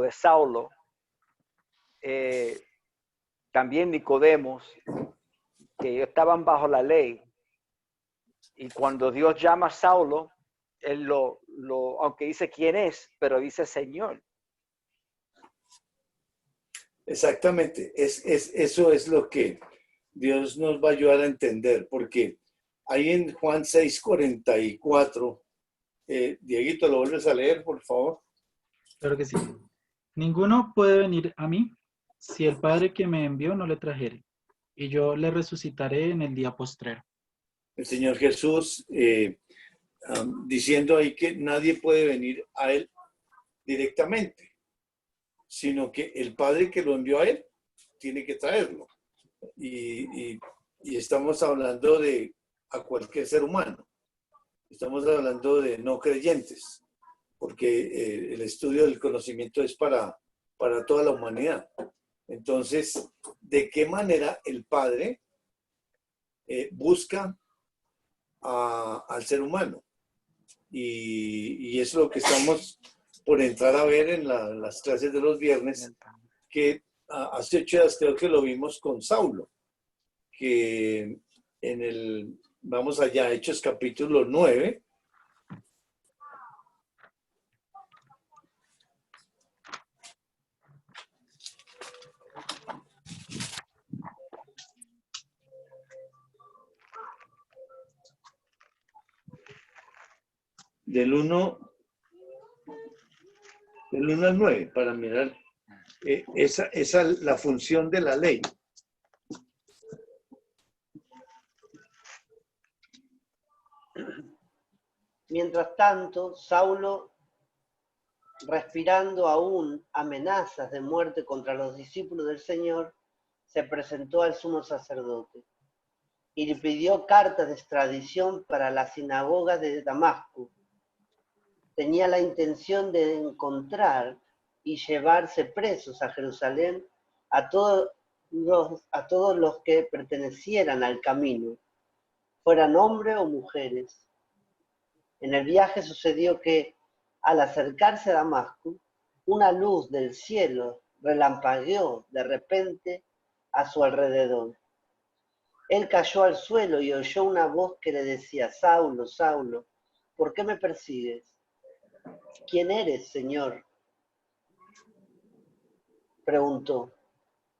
de Saulo, también Nicodemos, que ellos estaban bajo la ley. Y cuando Dios llama a Saulo, él aunque dice quién es, pero dice Señor. Exactamente, eso es lo que Dios nos va a ayudar a entender, porque ahí en Juan 6:44, Dieguito, ¿lo vuelves a leer, por favor? Claro que sí. Ninguno puede venir a mí si el Padre que me envió no le trajere, y yo le resucitaré en el día postrero. El Señor Jesús diciendo ahí que nadie puede venir a Él directamente, sino que el Padre que lo envió a Él tiene que traerlo. Y estamos hablando de a cualquier ser humano. Estamos hablando de no creyentes, porque el estudio del conocimiento es para toda la humanidad. Entonces, ¿de qué manera el Padre busca al ser humano? Y es lo que estamos por entrar a ver en las clases de los viernes, que hace 8 días creo que lo vimos con Saulo, que vamos allá, Hechos capítulo 9, del 1 al 9, para mirar esa la función de la ley. Mientras tanto, Saulo, respirando aún amenazas de muerte contra los discípulos del Señor, se presentó al sumo sacerdote y le pidió cartas de extradición para la sinagoga de Damasco. Tenía la intención de encontrar y llevarse presos a Jerusalén a todos los que pertenecieran al camino, fueran hombres o mujeres. En el viaje sucedió que, al acercarse a Damasco, una luz del cielo relampagueó de repente a su alrededor. Él cayó al suelo y oyó una voz que le decía: Saulo, Saulo, ¿por qué me persigues? ¿Quién eres, Señor?, preguntó.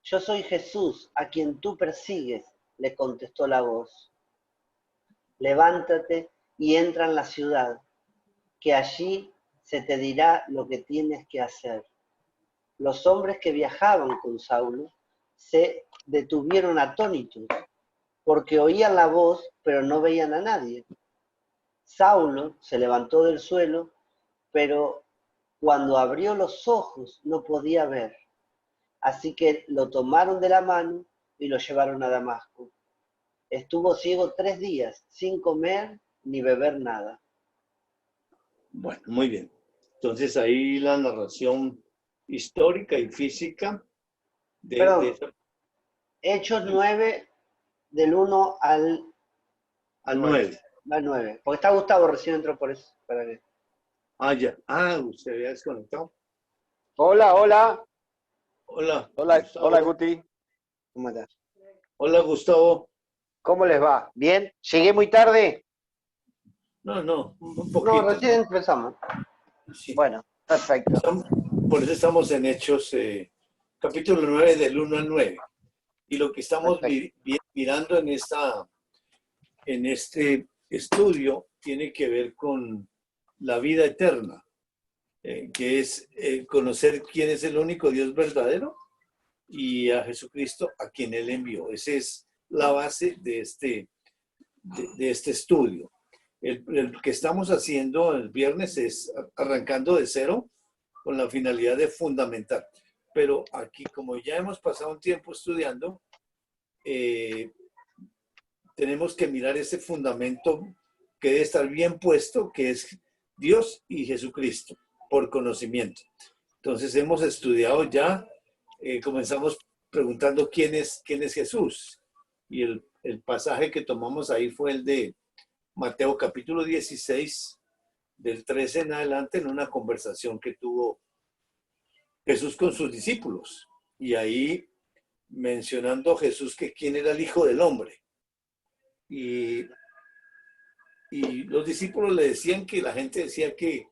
Yo soy Jesús, a quien tú persigues, le contestó la voz. Levántate y entra en la ciudad, que allí se te dirá lo que tienes que hacer. Los hombres que viajaban con Saulo se detuvieron atónitos, porque oían la voz, pero no veían a nadie. Saulo se levantó del suelo, pero cuando abrió los ojos no podía ver. Así que lo tomaron de la mano y lo llevaron a Damasco. Estuvo ciego 3 días, sin comer ni beber nada. Bueno, muy bien. Entonces ahí la narración histórica y física de esa... Hechos 9, del 1 al 9. Al 9. Porque está Gustavo, recién entró por eso. Para que... Ya. Usted había desconectado. Hola, hola. Hola. Hola, Gustavo. hola Guti. ¿Cómo estás? Hola, Gustavo. ¿Cómo les va? ¿Bien? ¿Llegué muy tarde? No, un poquito. No, recién empezamos. Sí. Bueno, perfecto. Por eso estamos en Hechos, capítulo 9, del 1 al 9. Y lo que estamos mirando en este estudio tiene que ver con la vida eterna, que es conocer quién es el único Dios verdadero y a Jesucristo a quien Él envió. Esa es la base de este estudio. El que estamos haciendo el viernes es arrancando de cero con la finalidad de fundamentar. Pero aquí, como ya hemos pasado un tiempo estudiando, tenemos que mirar ese fundamento que debe estar bien puesto, que es Dios y Jesucristo, por conocimiento. Entonces hemos estudiado ya, comenzamos preguntando quién es Jesús. Y el pasaje que tomamos ahí fue el de Mateo capítulo 16, del 13 en adelante, en una conversación que tuvo Jesús con sus discípulos. Y ahí mencionando Jesús que quién era el Hijo del Hombre. Y los discípulos le decían que la gente decía que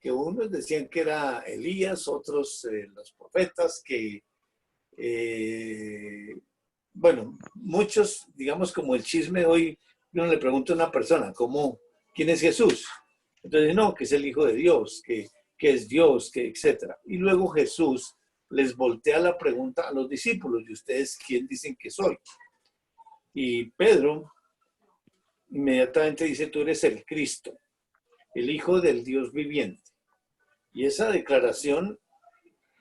unos decían que era Elías, otros los profetas, bueno, muchos, digamos como el chisme hoy, uno le pregunta a una persona, ¿quién es Jesús? Entonces, no, que es el Hijo de Dios, que es Dios, que etcétera. Y luego Jesús les voltea la pregunta a los discípulos, ¿y ustedes quién dicen que soy? Y Pedro inmediatamente dice, tú eres el Cristo, el Hijo del Dios viviente. Y esa declaración,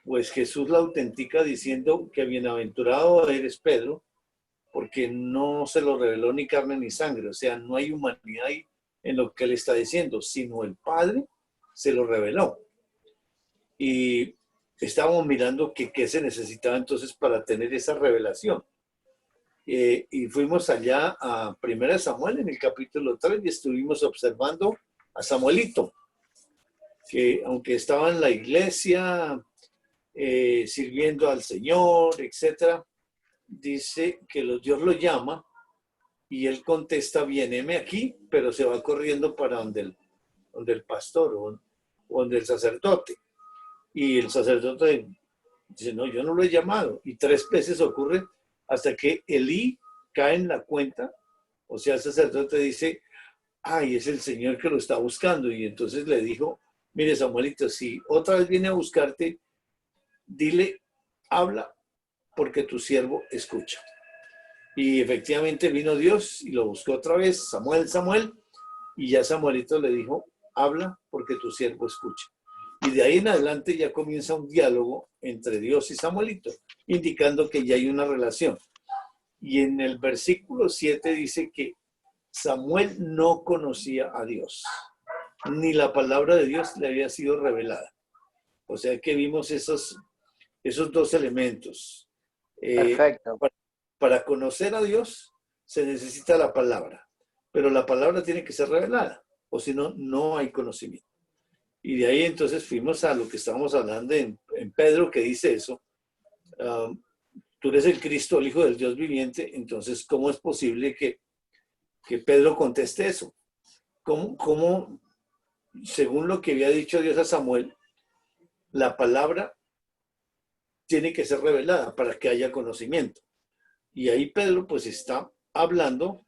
pues Jesús la autentica diciendo que bienaventurado eres Pedro, porque no se lo reveló ni carne ni sangre, o sea, no hay humanidad ahí en lo que él está diciendo, sino el Padre se lo reveló. Y estábamos mirando qué se necesitaba entonces para tener esa revelación. Y fuimos allá a 1 Samuel en el capítulo 3 y estuvimos observando a Samuelito, que aunque estaba en la iglesia sirviendo al Señor, etcétera, dice que Dios lo llama y él contesta, bien, heme aquí, pero se va corriendo para donde el pastor o donde el sacerdote. Y el sacerdote dice, no, yo no lo he llamado. Y 3 veces ocurre hasta que Elí cae en la cuenta, o sea, el sacerdote dice, ay, es el Señor que lo está buscando. Y entonces le dijo, mire Samuelito, si otra vez viene a buscarte, dile, habla, porque tu siervo escucha. Y efectivamente vino Dios y lo buscó otra vez, Samuel, y ya Samuelito le dijo, habla, porque tu siervo escucha. Y de ahí en adelante ya comienza un diálogo entre Dios y Samuelito, indicando que ya hay una relación. Y en el versículo 7 dice que Samuel no conocía a Dios, ni la palabra de Dios le había sido revelada. O sea que vimos esos 2 elementos. Perfecto. Para conocer a Dios se necesita la palabra, pero la palabra tiene que ser revelada, o si no, no hay conocimiento. Y de ahí entonces fuimos a lo que estábamos hablando en Pedro, que dice eso. Tú eres el Cristo, el Hijo del Dios viviente. Entonces, ¿cómo es posible que Pedro conteste eso? ¿Cómo, según lo que había dicho Dios a Samuel, la palabra tiene que ser revelada para que haya conocimiento? Y ahí Pedro pues está hablando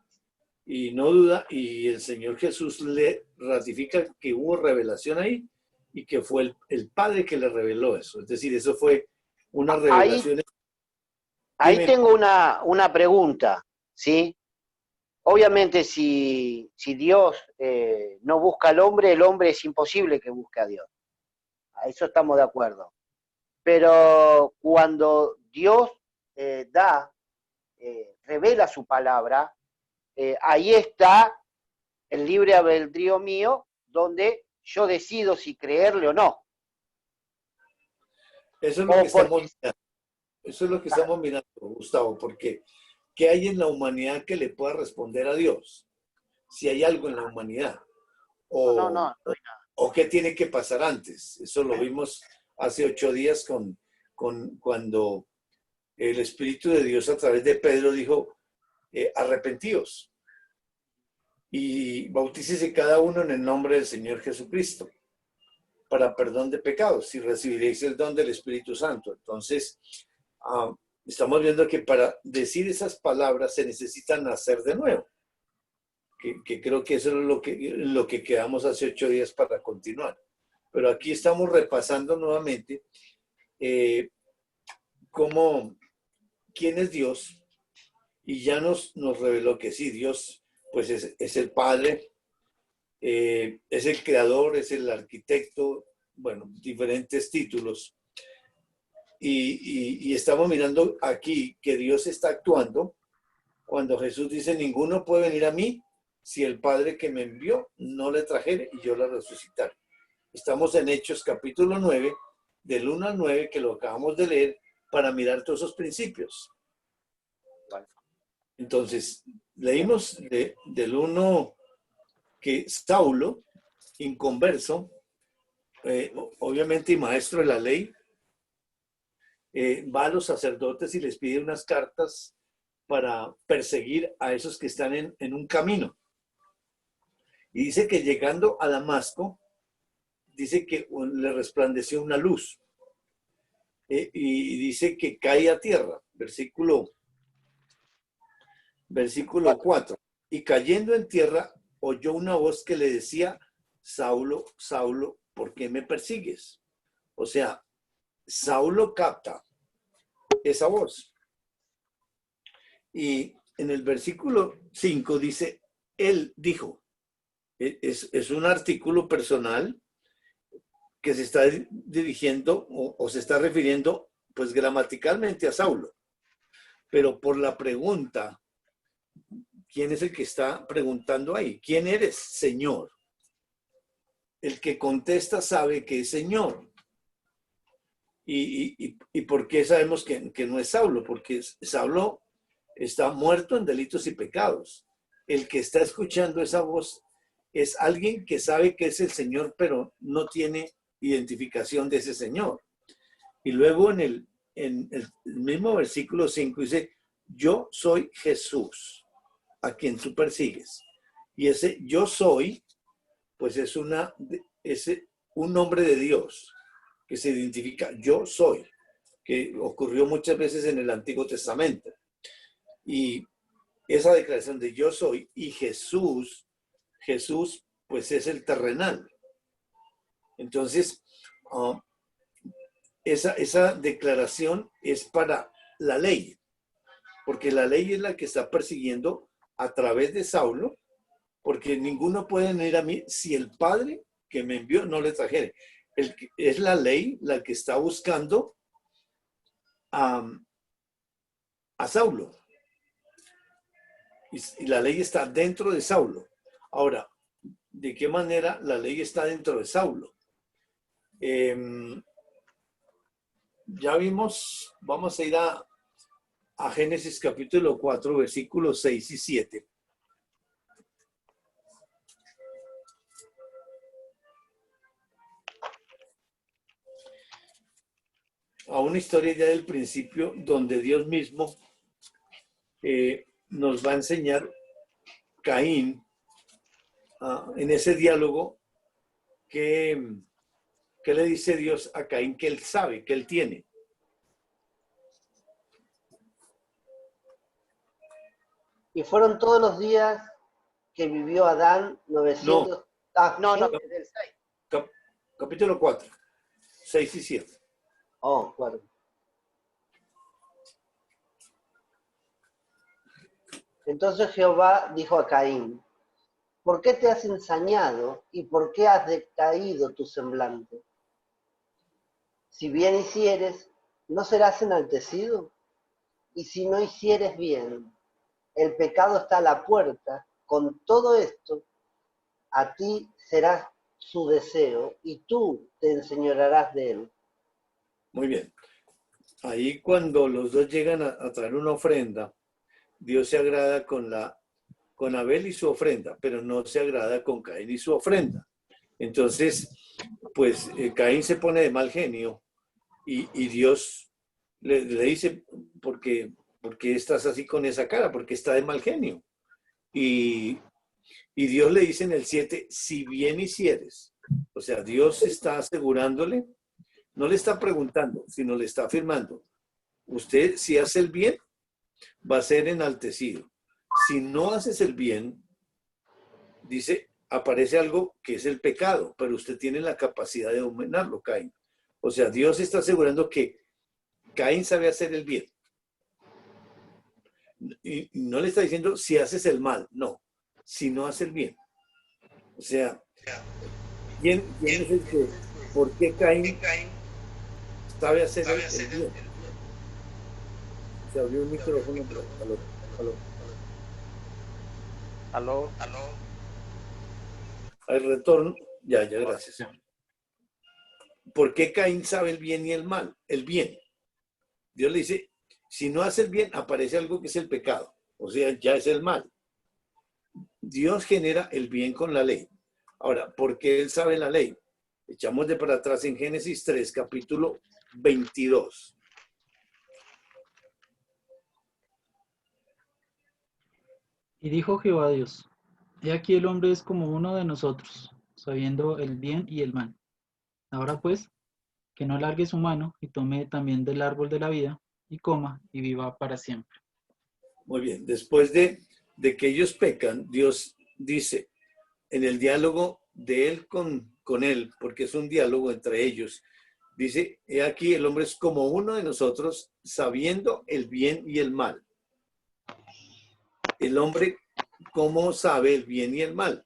y no duda, y el Señor Jesús le ratifica que hubo revelación ahí y que fue el Padre que le reveló eso. Es decir, eso fue una revelación. Ahí tengo una pregunta, ¿sí? Obviamente si Dios no busca al hombre, el hombre es imposible que busque a Dios. A eso estamos de acuerdo. Pero cuando Dios revela su palabra, ahí está el libre albedrío mío, donde yo decido si creerle o no. Eso es lo que estamos mirando. Eso es lo que estamos mirando, Gustavo, porque ¿qué hay en la humanidad que le pueda responder a Dios? Si hay algo en la humanidad. No hay nada. ¿O qué tiene que pasar antes? Eso lo vimos hace 8 días cuando el Espíritu de Dios a través de Pedro dijo, arrepentíos y bautícese cada uno en el nombre del Señor Jesucristo para perdón de pecados y recibiréis el don del Espíritu Santo. Entonces, estamos viendo que para decir esas palabras se necesita nacer de nuevo, que creo que eso es lo que quedamos hace 8 días para continuar. Pero aquí estamos repasando nuevamente quién es Dios, y ya nos reveló que sí, Dios pues es el Padre, es el creador, es el arquitecto, bueno, diferentes títulos. Y estamos mirando aquí que Dios está actuando cuando Jesús dice, ninguno puede venir a mí si el Padre que me envió no le trajere y yo la resucitaré. Estamos en Hechos capítulo 9, del 1 al 9, que lo acabamos de leer, para mirar todos esos principios. Entonces, leímos del 1 que Saulo, inconverso, obviamente y maestro de la ley, va a los sacerdotes y les pide unas cartas para perseguir a esos que están en un camino. Y dice que llegando a Damasco, dice que le resplandeció una luz. Y dice que cae a tierra, versículo 4. Y cayendo en tierra, oyó una voz que le decía, Saulo, Saulo, ¿por qué me persigues? O sea, Saulo capta esa voz. Y en el versículo 5 dice, él dijo, es un artículo personal que se está dirigiendo o se está refiriendo pues gramaticalmente a Saulo. Pero por la pregunta, ¿quién es el que está preguntando ahí? ¿Quién eres, Señor? El que contesta sabe que es Señor. ¿Y por qué sabemos que no es Saulo? Porque Saulo está muerto en delitos y pecados. El que está escuchando esa voz es alguien que sabe que es el Señor, pero no tiene identificación de ese Señor. Y luego en el mismo versículo 5 dice, yo soy Jesús, a quien tú persigues. Y ese yo soy, pues es un nombre de Dios que se identifica, yo soy, que ocurrió muchas veces en el Antiguo Testamento. Y esa declaración de yo soy y Jesús, pues es el terrenal. Entonces, esa declaración es para la ley, porque la ley es la que está persiguiendo a través de Saulo, porque ninguno puede venir a mí si el Padre que me envió no le trajere. Es la ley la que está buscando a Saulo. Y la ley está dentro de Saulo. Ahora, ¿de qué manera la ley está dentro de Saulo? Ya vimos, vamos a ir a Génesis capítulo 4, versículos 6 y 7. A una historia ya del principio donde Dios mismo nos va a enseñar Caín en ese diálogo que le dice Dios a Caín que él sabe, que él tiene. Y fueron todos los días que vivió Adán 900. No, Capítulo 4, 6 y 7. Oh, claro. Entonces Jehová dijo a Caín, ¿por qué te has ensañado y por qué has decaído tu semblante? Si bien hicieres, ¿no serás enaltecido? Y si no hicieres bien, el pecado está a la puerta. Con todo esto, a ti será su deseo y tú te enseñorearás de él. Muy bien. Ahí cuando los dos llegan a traer una ofrenda, Dios se agrada con Abel y su ofrenda, pero no se agrada con Caín y su ofrenda. Entonces, pues Caín se pone de mal genio y Dios le dice, ¿por qué estás así con esa cara? Porque está de mal genio. Y Dios le dice en el 7, si bien hicieres. O sea, Dios está asegurándole, no le está preguntando, sino le está afirmando. Usted, si hace el bien, va a ser enaltecido. Si no haces el bien, dice, aparece algo que es el pecado, pero usted tiene la capacidad de dominarlo, Caín. O sea, Dios está asegurando que Caín sabe hacer el bien. Y no le está diciendo si haces el mal, no, si no hace el bien. O sea, ¿quién es el que, por qué Caín sabe hacer el bien? Se abrió un micrófono. Aló. Al retorno, ya, gracias. ¿Por qué Caín sabe el bien y el mal? El bien. Dios le dice, si no hace el bien, aparece algo que es el pecado. O sea, ya es el mal. Dios genera el bien con la ley. Ahora, ¿por qué él sabe la ley? Echamos de para atrás en Génesis 3, capítulo 22. Y dijo Jehová Dios, he aquí el hombre es como uno de nosotros, sabiendo el bien y el mal. Ahora pues, que no largue su mano y tome también del árbol de la vida y coma y viva para siempre. Muy bien, después de que ellos pecan, Dios dice en el diálogo de él con él, porque es un diálogo entre ellos, dice, he aquí el hombre es como uno de nosotros, sabiendo el bien y el mal. El hombre, ¿cómo sabe el bien y el mal?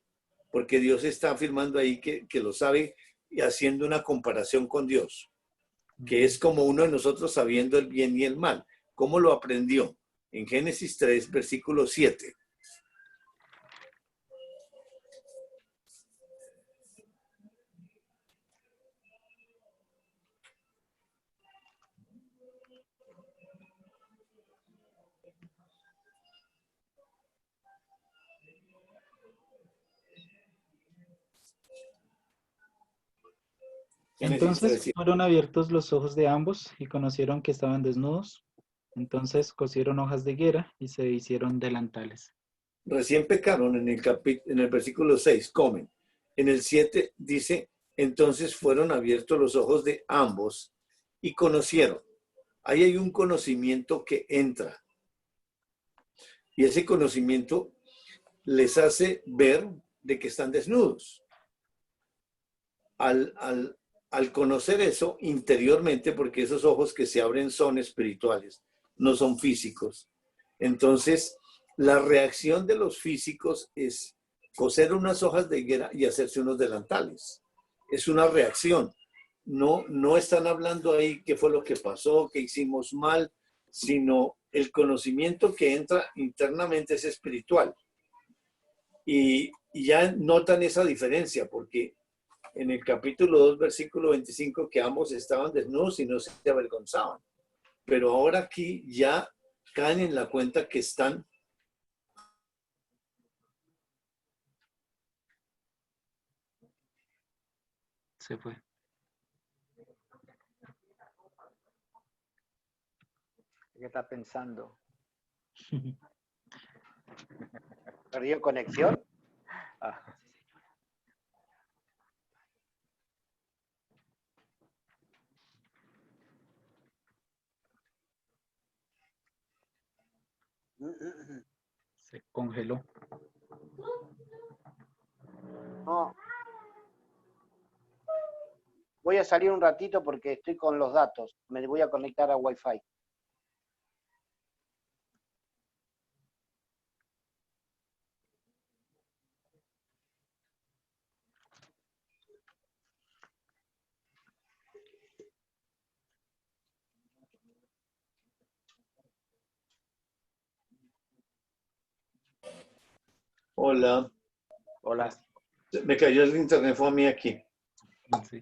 Porque Dios está afirmando ahí que lo sabe y haciendo una comparación con Dios, que es como uno de nosotros sabiendo el bien y el mal. ¿Cómo lo aprendió? En Génesis 3, versículo 7. Génesis Entonces 3:7. fueron abiertos los ojos de ambos y conocieron que estaban desnudos. Entonces cosieron hojas de higuera y se hicieron delantales. Recién pecaron en el versículo 6, comen. En el 7 dice, entonces fueron abiertos los ojos de ambos y conocieron. Ahí hay un conocimiento que entra. Y ese conocimiento les hace ver de que están desnudos. Al conocer eso interiormente, porque esos ojos que se abren son espirituales, no son físicos. Entonces, la reacción de los físicos es coser unas hojas de higuera y hacerse unos delantales. Es una reacción. No están hablando ahí qué fue lo que pasó, qué hicimos mal, sino el conocimiento que entra internamente es espiritual. Y ya notan esa diferencia, porque en el capítulo 2, versículo 25, que ambos estaban desnudos y no se avergonzaban. Pero ahora aquí ya caen en la cuenta que están. Se fue. ¿Qué está pensando? ¿Perdió conexión? Ah, Se congeló. No. Voy a salir un ratito porque estoy con los datos. Me voy a conectar a Wi-Fi. Hola. hola. Me cayó el internet, fue a mí aquí. Sí.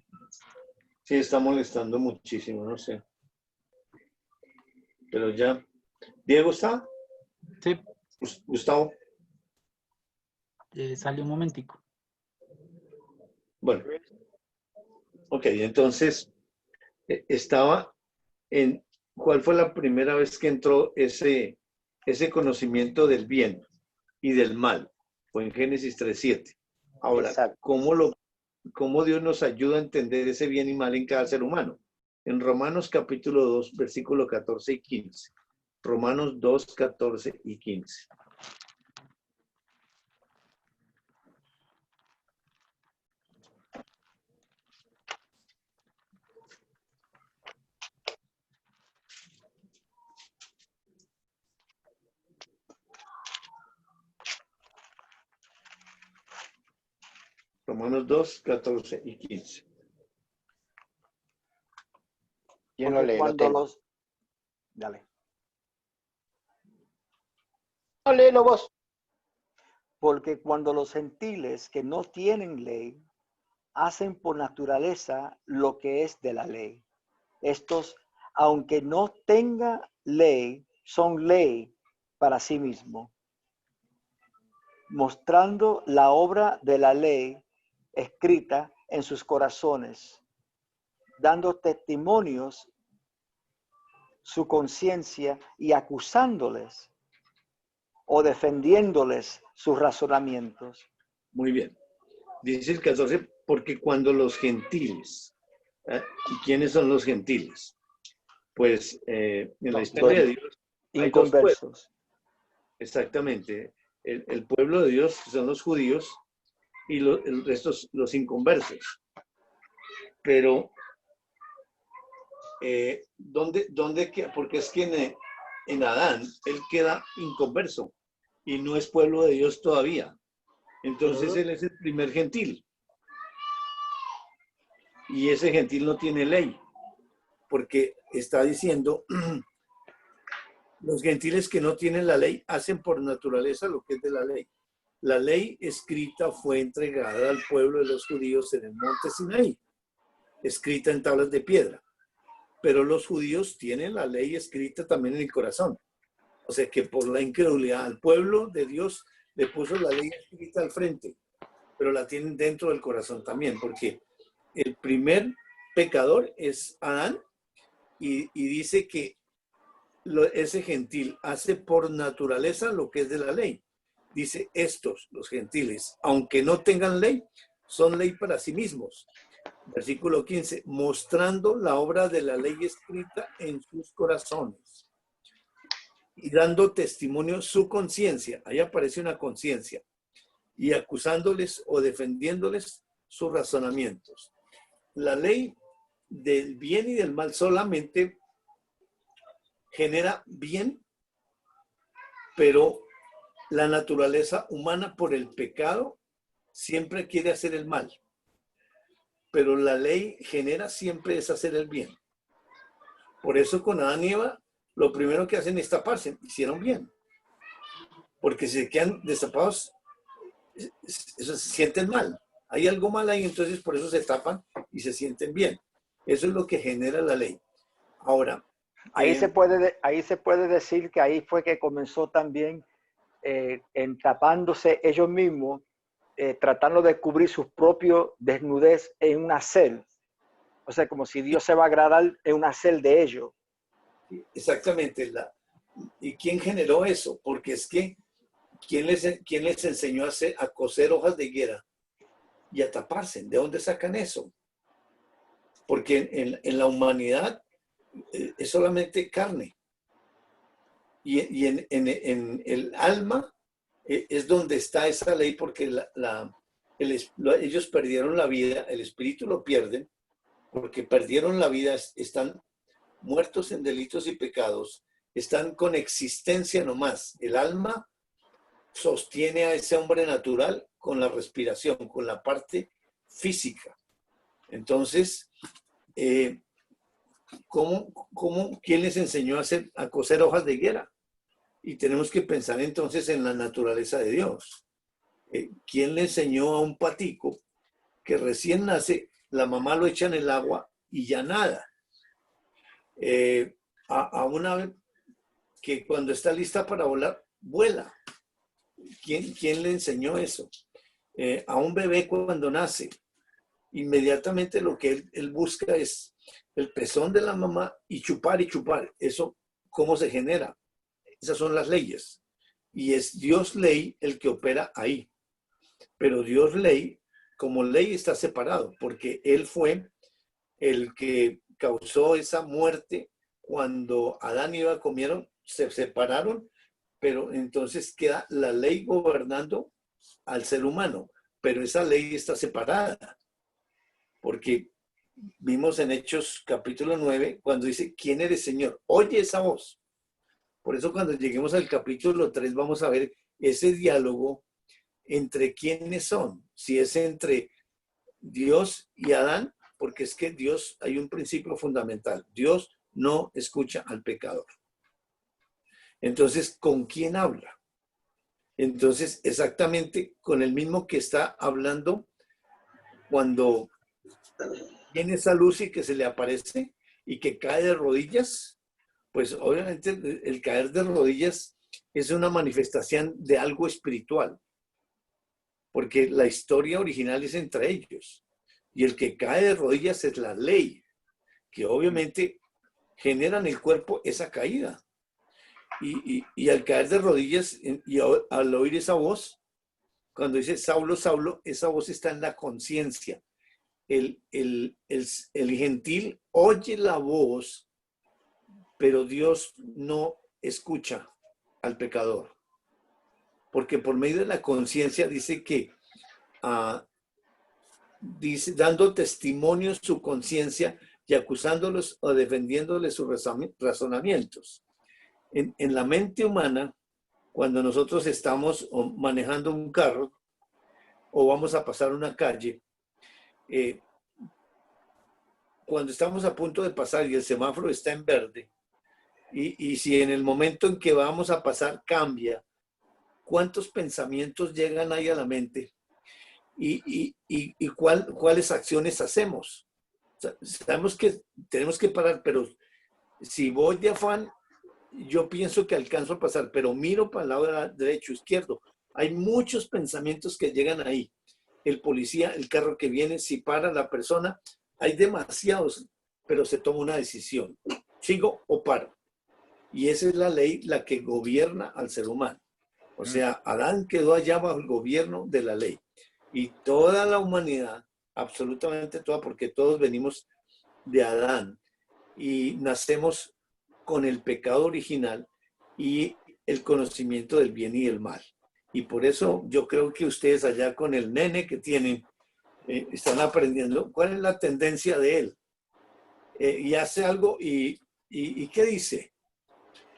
Sí, está molestando muchísimo, no sé. Pero ya. ¿Diego está? Sí, Gustavo. salió un momentico. Bueno. Ok, entonces estaba en. ¿Cuál fue la primera vez que entró ese conocimiento del bien y del mal? Fue en Génesis 3:7. Ahora, Exacto. ¿cómo Dios nos ayuda a entender ese bien y mal en cada ser humano? En Romanos capítulo 2, versículo 14 y 15. Romanos 2, 14 y 15. Romanos 2, 14 y 15. ¿Quién lo Porque lee? Lo cuando tengo. los... Dale. No, léelo vos. Porque cuando los gentiles que no tienen ley hacen por naturaleza lo que es de la ley, estos, aunque no tengan ley, son ley para sí mismos, mostrando la obra de la ley escrita en sus corazones, dando testimonios su conciencia y acusándoles o defendiéndoles sus razonamientos. Muy bien. Dice el 14, porque cuando los gentiles, ¿y quiénes son los gentiles? Pues en la historia de Dios hay dos pueblos. Inconversos. Exactamente. El pueblo de Dios son los judíos y el resto los inconversos. Pero, ¿dónde queda? Porque es que en Adán, él queda inconverso y no es pueblo de Dios todavía. Entonces él es el primer gentil. Y ese gentil no tiene ley, porque está diciendo, los gentiles que no tienen la ley hacen por naturaleza lo que es de la ley. La ley escrita fue entregada al pueblo de los judíos en el monte Sinaí, escrita en tablas de piedra. Pero los judíos tienen la ley escrita también en el corazón. O sea que por la incredulidad al pueblo de Dios le puso la ley escrita al frente, pero la tienen dentro del corazón también, porque el primer pecador es Adán y dice que ese gentil hace por naturaleza lo que es de la ley. Dice, estos, los gentiles, aunque no tengan ley, son ley para sí mismos. Versículo 15, mostrando la obra de la ley escrita en sus corazones y dando testimonio su conciencia. Ahí aparece una conciencia. Y acusándoles o defendiéndoles sus razonamientos. La ley del bien y del mal solamente genera bien, pero la naturaleza humana por el pecado siempre quiere hacer el mal. Pero la ley genera siempre es hacer el bien. Por eso con Adán y Eva, lo primero que hacen es taparse. Hicieron bien. Porque si se quedan destapados, eso se sienten mal. Hay algo mal ahí, entonces por eso se tapan y se sienten bien. Eso es lo que genera la ley. Ahora, Ahí se puede decir que ahí fue que comenzó también en tapándose ellos mismos, tratando de cubrir su propio desnudez en una cel. O sea, como si Dios se va a agradar en una cel de ellos. Exactamente. ¿Y quién generó eso? Porque es que ¿quién les enseñó a coser hojas de higuera y a taparse? ¿De dónde sacan eso? Porque en la humanidad es solamente carne. Y en el alma es donde está esa ley, porque ellos perdieron la vida, el espíritu lo pierden, porque perdieron la vida, están muertos en delitos y pecados, están con existencia nomás. El alma sostiene a ese hombre natural con la respiración, con la parte física. Entonces, ¿quién les enseñó a coser hojas de higuera? Y tenemos que pensar entonces en la naturaleza de Dios. ¿Quién le enseñó a un patico que recién nace, la mamá lo echa en el agua y ya nada? A una ave que cuando está lista para volar, vuela. ¿Quién le enseñó eso? A un bebé cuando nace, inmediatamente lo que él busca es el pezón de la mamá y chupar y chupar. Eso, ¿cómo se genera? Esas son las leyes. Y es Dios ley el que opera ahí. Pero Dios ley, como ley, está separado, porque Él fue el que causó esa muerte cuando Adán y Eva comieron, se separaron, pero entonces queda la ley gobernando al ser humano. Pero esa ley está separada, porque vimos en Hechos capítulo 9, cuando dice, ¿quién eres, Señor? Oye esa voz. Por eso cuando lleguemos al capítulo 3 vamos a ver ese diálogo entre quiénes son. Si es entre Dios y Adán, porque es que Dios, hay un principio fundamental. Dios no escucha al pecador. Entonces, ¿con quién habla? Entonces, exactamente con el mismo que está hablando cuando tiene esa luz y que se le aparece y que cae de rodillas. Pues obviamente el caer de rodillas es una manifestación de algo espiritual, porque la historia original es entre ellos. Y el que cae de rodillas es la ley, que obviamente genera en el cuerpo esa caída. Y al caer de rodillas y al oír esa voz, cuando dice Saulo, Saulo, esa voz está en la conciencia. El gentil oye la voz, pero Dios no escucha al pecador. Porque por medio de la conciencia dice que dando testimonio su conciencia y acusándolos o defendiéndoles sus razonamientos. En la mente humana, cuando nosotros estamos manejando un carro o vamos a pasar una calle, cuando estamos a punto de pasar y el semáforo está en verde, y si en el momento en que vamos a pasar cambia, ¿cuántos pensamientos llegan ahí a la mente? ¿Y cuáles acciones hacemos? O sea, sabemos que tenemos que parar, pero si voy de afán, yo pienso que alcanzo a pasar, pero miro para el lado derecho, izquierdo. Hay muchos pensamientos que llegan ahí. El policía, el carro que viene, si para la persona, hay demasiados, pero se toma una decisión. ¿Sigo o paro? Y esa es la ley la que gobierna al ser humano. O sea, Adán quedó allá bajo el gobierno de la ley. Y toda la humanidad, absolutamente toda, porque todos venimos de Adán y nacemos con el pecado original y el conocimiento del bien y el mal. Y por eso yo creo que ustedes allá con el nene que tienen, están aprendiendo cuál es la tendencia de él. Y hace algo y ¿qué dice?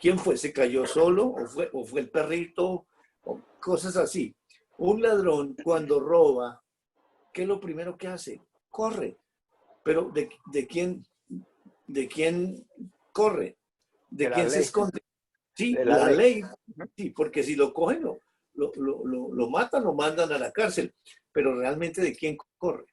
¿Quién fue? ¿Se cayó solo? ¿O fue el perrito? O cosas así. Un ladrón cuando roba, ¿qué es lo primero que hace? Corre. Pero ¿de quién corre? ¿De quién se esconde? Sí, la ley. Sí, porque si lo cogen, lo matan, lo mandan a la cárcel. Pero realmente ¿de quién corre?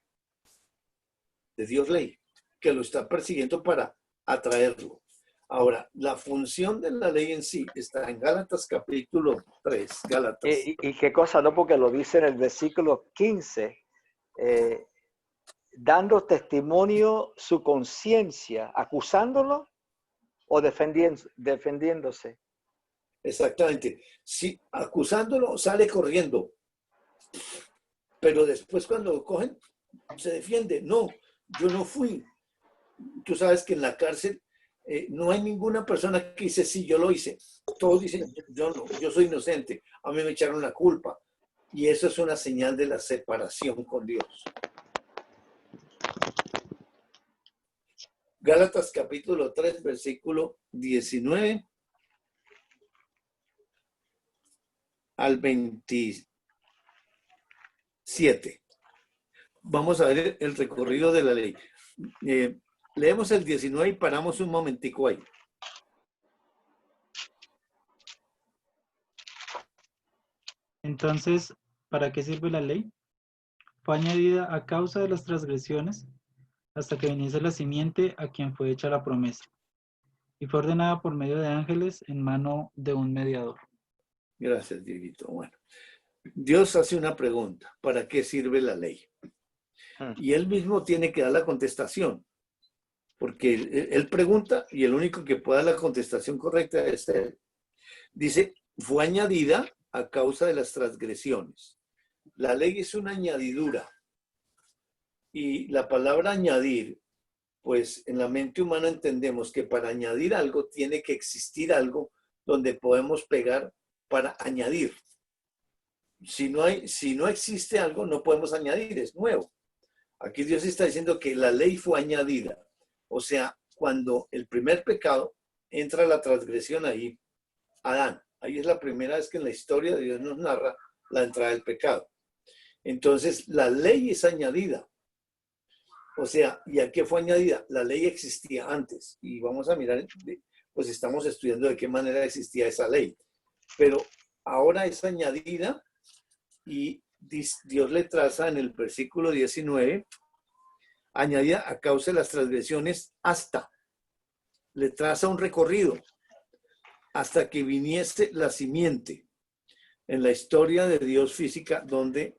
De Dios ley, que lo está persiguiendo para atraerlo. Ahora, la función de la ley en sí está en Gálatas capítulo 3. Gálatas. ¿Y qué cosa? No, porque lo dice en el versículo 15, dando testimonio su conciencia, acusándolo o defendiéndose. Exactamente. Si acusándolo sale corriendo, pero después cuando lo cogen, se defiende. No, yo no fui. Tú sabes que en la cárcel no hay ninguna persona que dice, sí, yo lo hice. Todos dicen, yo no, yo soy inocente. A mí me echaron la culpa. Y eso es una señal de la separación con Dios. Gálatas capítulo 3, versículo 19 al 27. Vamos a ver el recorrido de la ley. Leemos el 19 y paramos un momentico ahí. Entonces, ¿para qué sirve la ley? Fue añadida a causa de las transgresiones hasta que viniese la simiente a quien fue hecha la promesa. Y fue ordenada por medio de ángeles en mano de un mediador. Gracias, Dieguito. Bueno, Dios hace una pregunta. ¿Para qué sirve la ley? Y él mismo tiene que dar la contestación. Porque él pregunta y el único que puede dar la contestación correcta es él. Dice, fue añadida a causa de las transgresiones. La ley es una añadidura. Y la palabra añadir, pues en la mente humana entendemos que para añadir algo tiene que existir algo donde podemos pegar para añadir. Si no existe algo, no podemos añadir, es nuevo. Aquí Dios está diciendo que la ley fue añadida. O sea, cuando el primer pecado entra la transgresión ahí, Adán. Ahí es la primera vez que en la historia de Dios nos narra la entrada del pecado. Entonces, la ley es añadida. O sea, ¿y a qué fue añadida? La ley existía antes. Y vamos a mirar, pues estamos estudiando de qué manera existía esa ley. Pero ahora es añadida y Dios le traza en el versículo 19, añadida a causa de las transgresiones hasta. Le traza un recorrido hasta que viniese la simiente. En la historia de Dios física, donde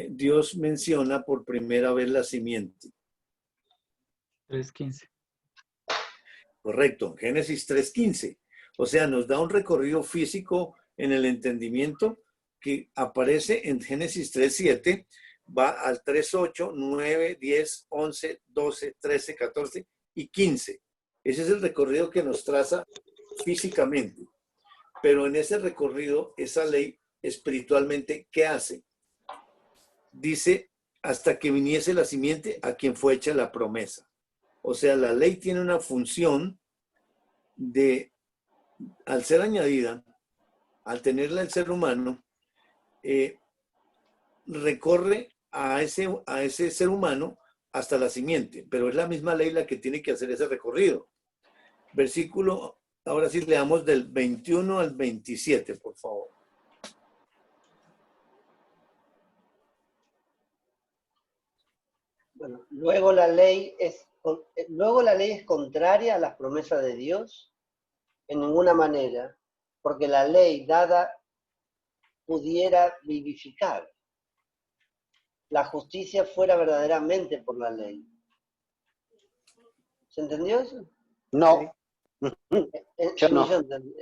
Dios menciona por primera vez la simiente. 3:15. Correcto, Génesis 3:15. O sea, nos da un recorrido físico en el entendimiento que aparece en Génesis 3:7, va al 3:8, 9, 10, 11, 12, 13, 14 y 15. Ese es el recorrido que nos traza físicamente. Pero en ese recorrido, esa ley espiritualmente, ¿qué hace? Dice, hasta que viniese la simiente a quien fue hecha la promesa. O sea, la ley tiene una función de, al ser añadida, al tenerla el ser humano, recorre a ese ser humano hasta la simiente, pero es la misma ley la que tiene que hacer ese recorrido. Versículo, ahora sí leamos del 21 al 27, por favor. Bueno, luego la ley es contraria a las promesas de Dios en ninguna manera, porque la ley dada pudiera vivificar. La justicia fuera verdaderamente por la ley. ¿Se entendió eso? No, yo no. Yo entendí.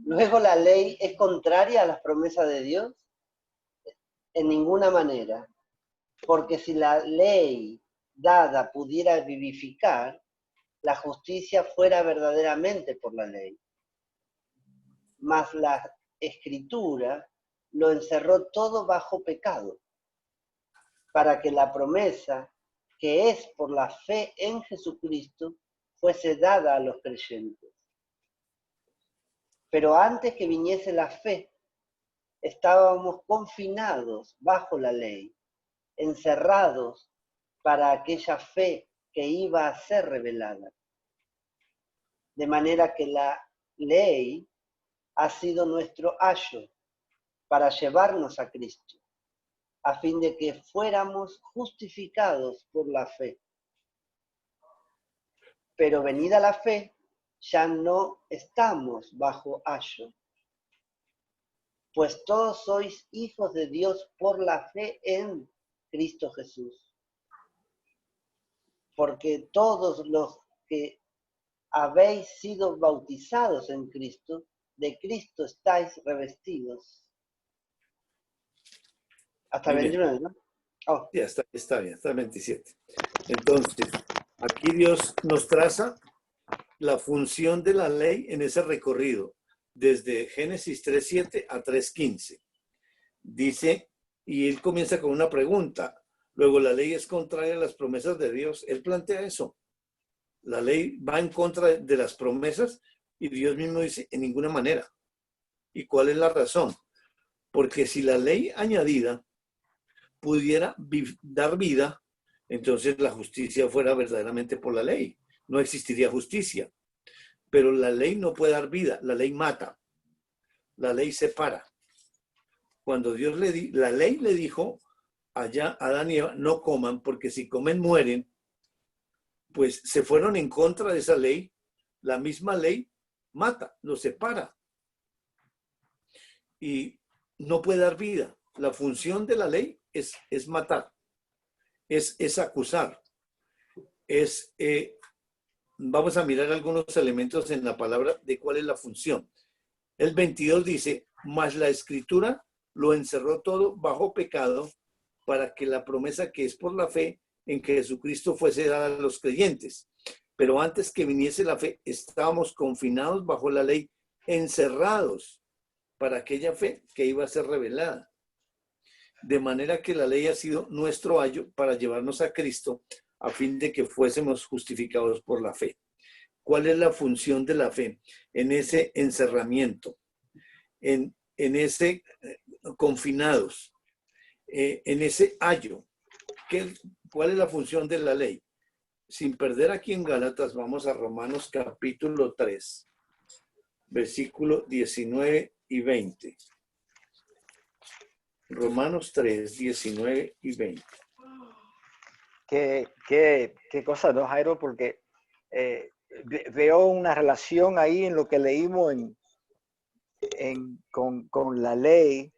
Luego la ley es contraria a las promesas de Dios en ninguna manera, porque si la ley dada pudiera vivificar, la justicia fuera verdaderamente por la ley. Mas la Escritura lo encerró todo bajo pecado, para que la promesa, que es por la fe en Jesucristo, fuese dada a los creyentes. Pero antes que viniese la fe, estábamos confinados bajo la ley, encerrados para aquella fe que iba a ser revelada. De manera que la ley ha sido nuestro ayo para llevarnos a Cristo, a fin de que fuéramos justificados por la fe. Pero venida la fe, ya no estamos bajo ayo, pues todos sois hijos de Dios por la fe en Cristo Jesús. Porque todos los que habéis sido bautizados en Cristo, de Cristo estáis revestidos. Hasta 29, ¿no? Oh. Ya está bien, está 27. Entonces, aquí Dios nos traza la función de la ley en ese recorrido, desde Génesis 3:7 a 3:15. Dice, y él comienza con una pregunta. Luego, la ley es contraria a las promesas de Dios. Él plantea eso. La ley va en contra de las promesas y Dios mismo dice, en ninguna manera. ¿Y cuál es la razón? Porque si la ley añadida pudiera dar vida, entonces la justicia fuera verdaderamente por la ley. No existiría justicia. Pero la ley no puede dar vida, la ley mata, la ley separa. Cuando Dios la ley le dijo allá a Adán y Eva, no coman, porque si comen mueren, pues se fueron en contra de esa ley. La misma ley mata, los separa. Y no puede dar vida. La función de la ley es matar, es acusar, vamos a mirar algunos elementos en la palabra de cuál es la función. El 22 dice, mas la Escritura lo encerró todo bajo pecado para que la promesa que es por la fe en que Jesucristo fuese dada a los creyentes. Pero antes que viniese la fe, estábamos confinados bajo la ley, encerrados para aquella fe que iba a ser revelada. De manera que la ley ha sido nuestro ayo para llevarnos a Cristo a fin de que fuésemos justificados por la fe. ¿Cuál es la función de la fe? En ese encerramiento, en ese confinados, en ese ayo. ¿Cuál es la función de la ley? Sin perder aquí en Gálatas, vamos a Romanos capítulo 3, versículo 19 y 20. Romanos 3, 19 y 20. Qué cosa, ¿no, Jairo? Porque veo una relación ahí en lo que leímos con la ley,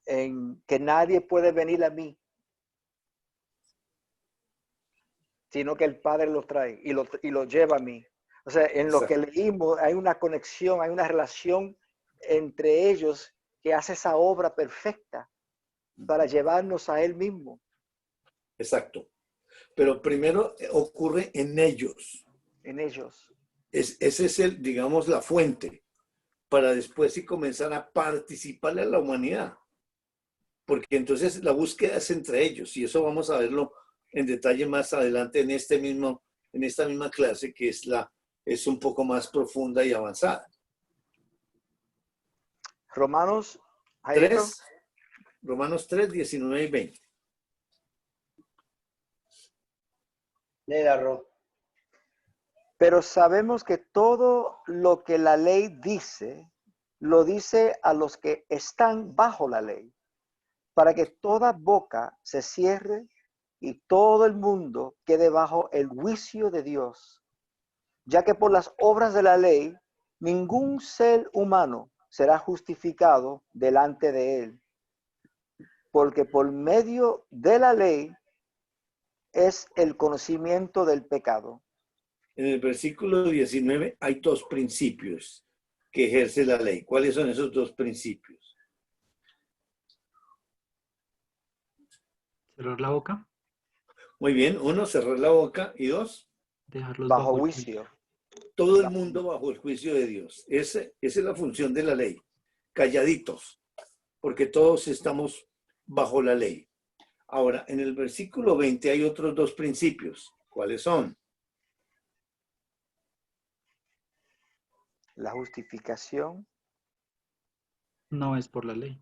en que nadie puede venir a mí, sino que el Padre lo trae y lo lleva a mí. O sea, en lo que Exacto. leímos hay una conexión, hay una relación entre ellos que hace esa obra perfecta para llevarnos a Él mismo. Exacto. Pero primero ocurre en ellos. En ellos. Ese es el, digamos, la fuente, para después sí comenzar a participarle a la humanidad. Porque entonces la búsqueda es entre ellos, y eso vamos a verlo en detalle más adelante en esta misma clase, que es un poco más profunda y avanzada. Romanos, Jairito. Romanos 3, 19 y 20. Léelo. Pero sabemos que todo lo que la ley dice, lo dice a los que están bajo la ley, para que toda boca se cierre y todo el mundo quede bajo el juicio de Dios, ya que por las obras de la ley ningún ser humano será justificado delante de él, porque por medio de la ley es el conocimiento del pecado. En el versículo 19 hay dos principios que ejerce la ley. ¿Cuáles son esos dos principios? Cerrar la boca. Muy bien, uno, cerrar la boca, y dos, Dejarlos Bajo el juicio. todo el mundo bajo el juicio de Dios. Esa es la función de la ley. Calladitos, porque todos estamos bajo la ley. Ahora, en el versículo 20 hay otros dos principios. ¿Cuáles son? La justificación. No es por la ley.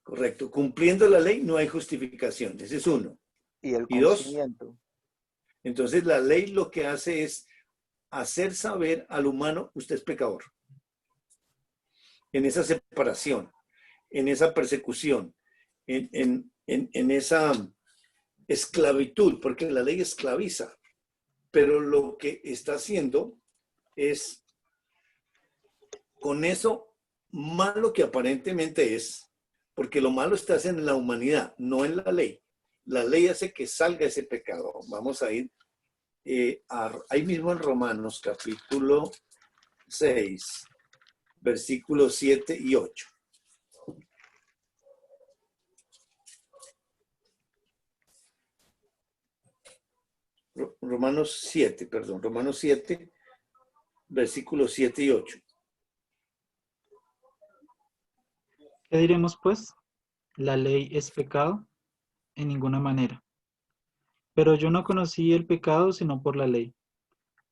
Correcto. Cumpliendo la ley no hay justificación. Ese es uno. Y el Y dos, conocimiento. entonces la ley lo que hace es hacer saber al humano, usted es pecador. En esa separación, en esa persecución, en esa esclavitud, porque la ley esclaviza. Pero lo que está haciendo es, con eso malo que aparentemente es, porque lo malo está en la humanidad, no en la ley. La ley hace que salga ese pecado. Vamos a ir ahí mismo en Romanos capítulo 6, versículos 7 y 8. Romanos 7, versículos 7 y 8. ¿Qué diremos pues? ¿La ley es pecado? En ninguna manera. Pero yo no conocí el pecado sino por la ley,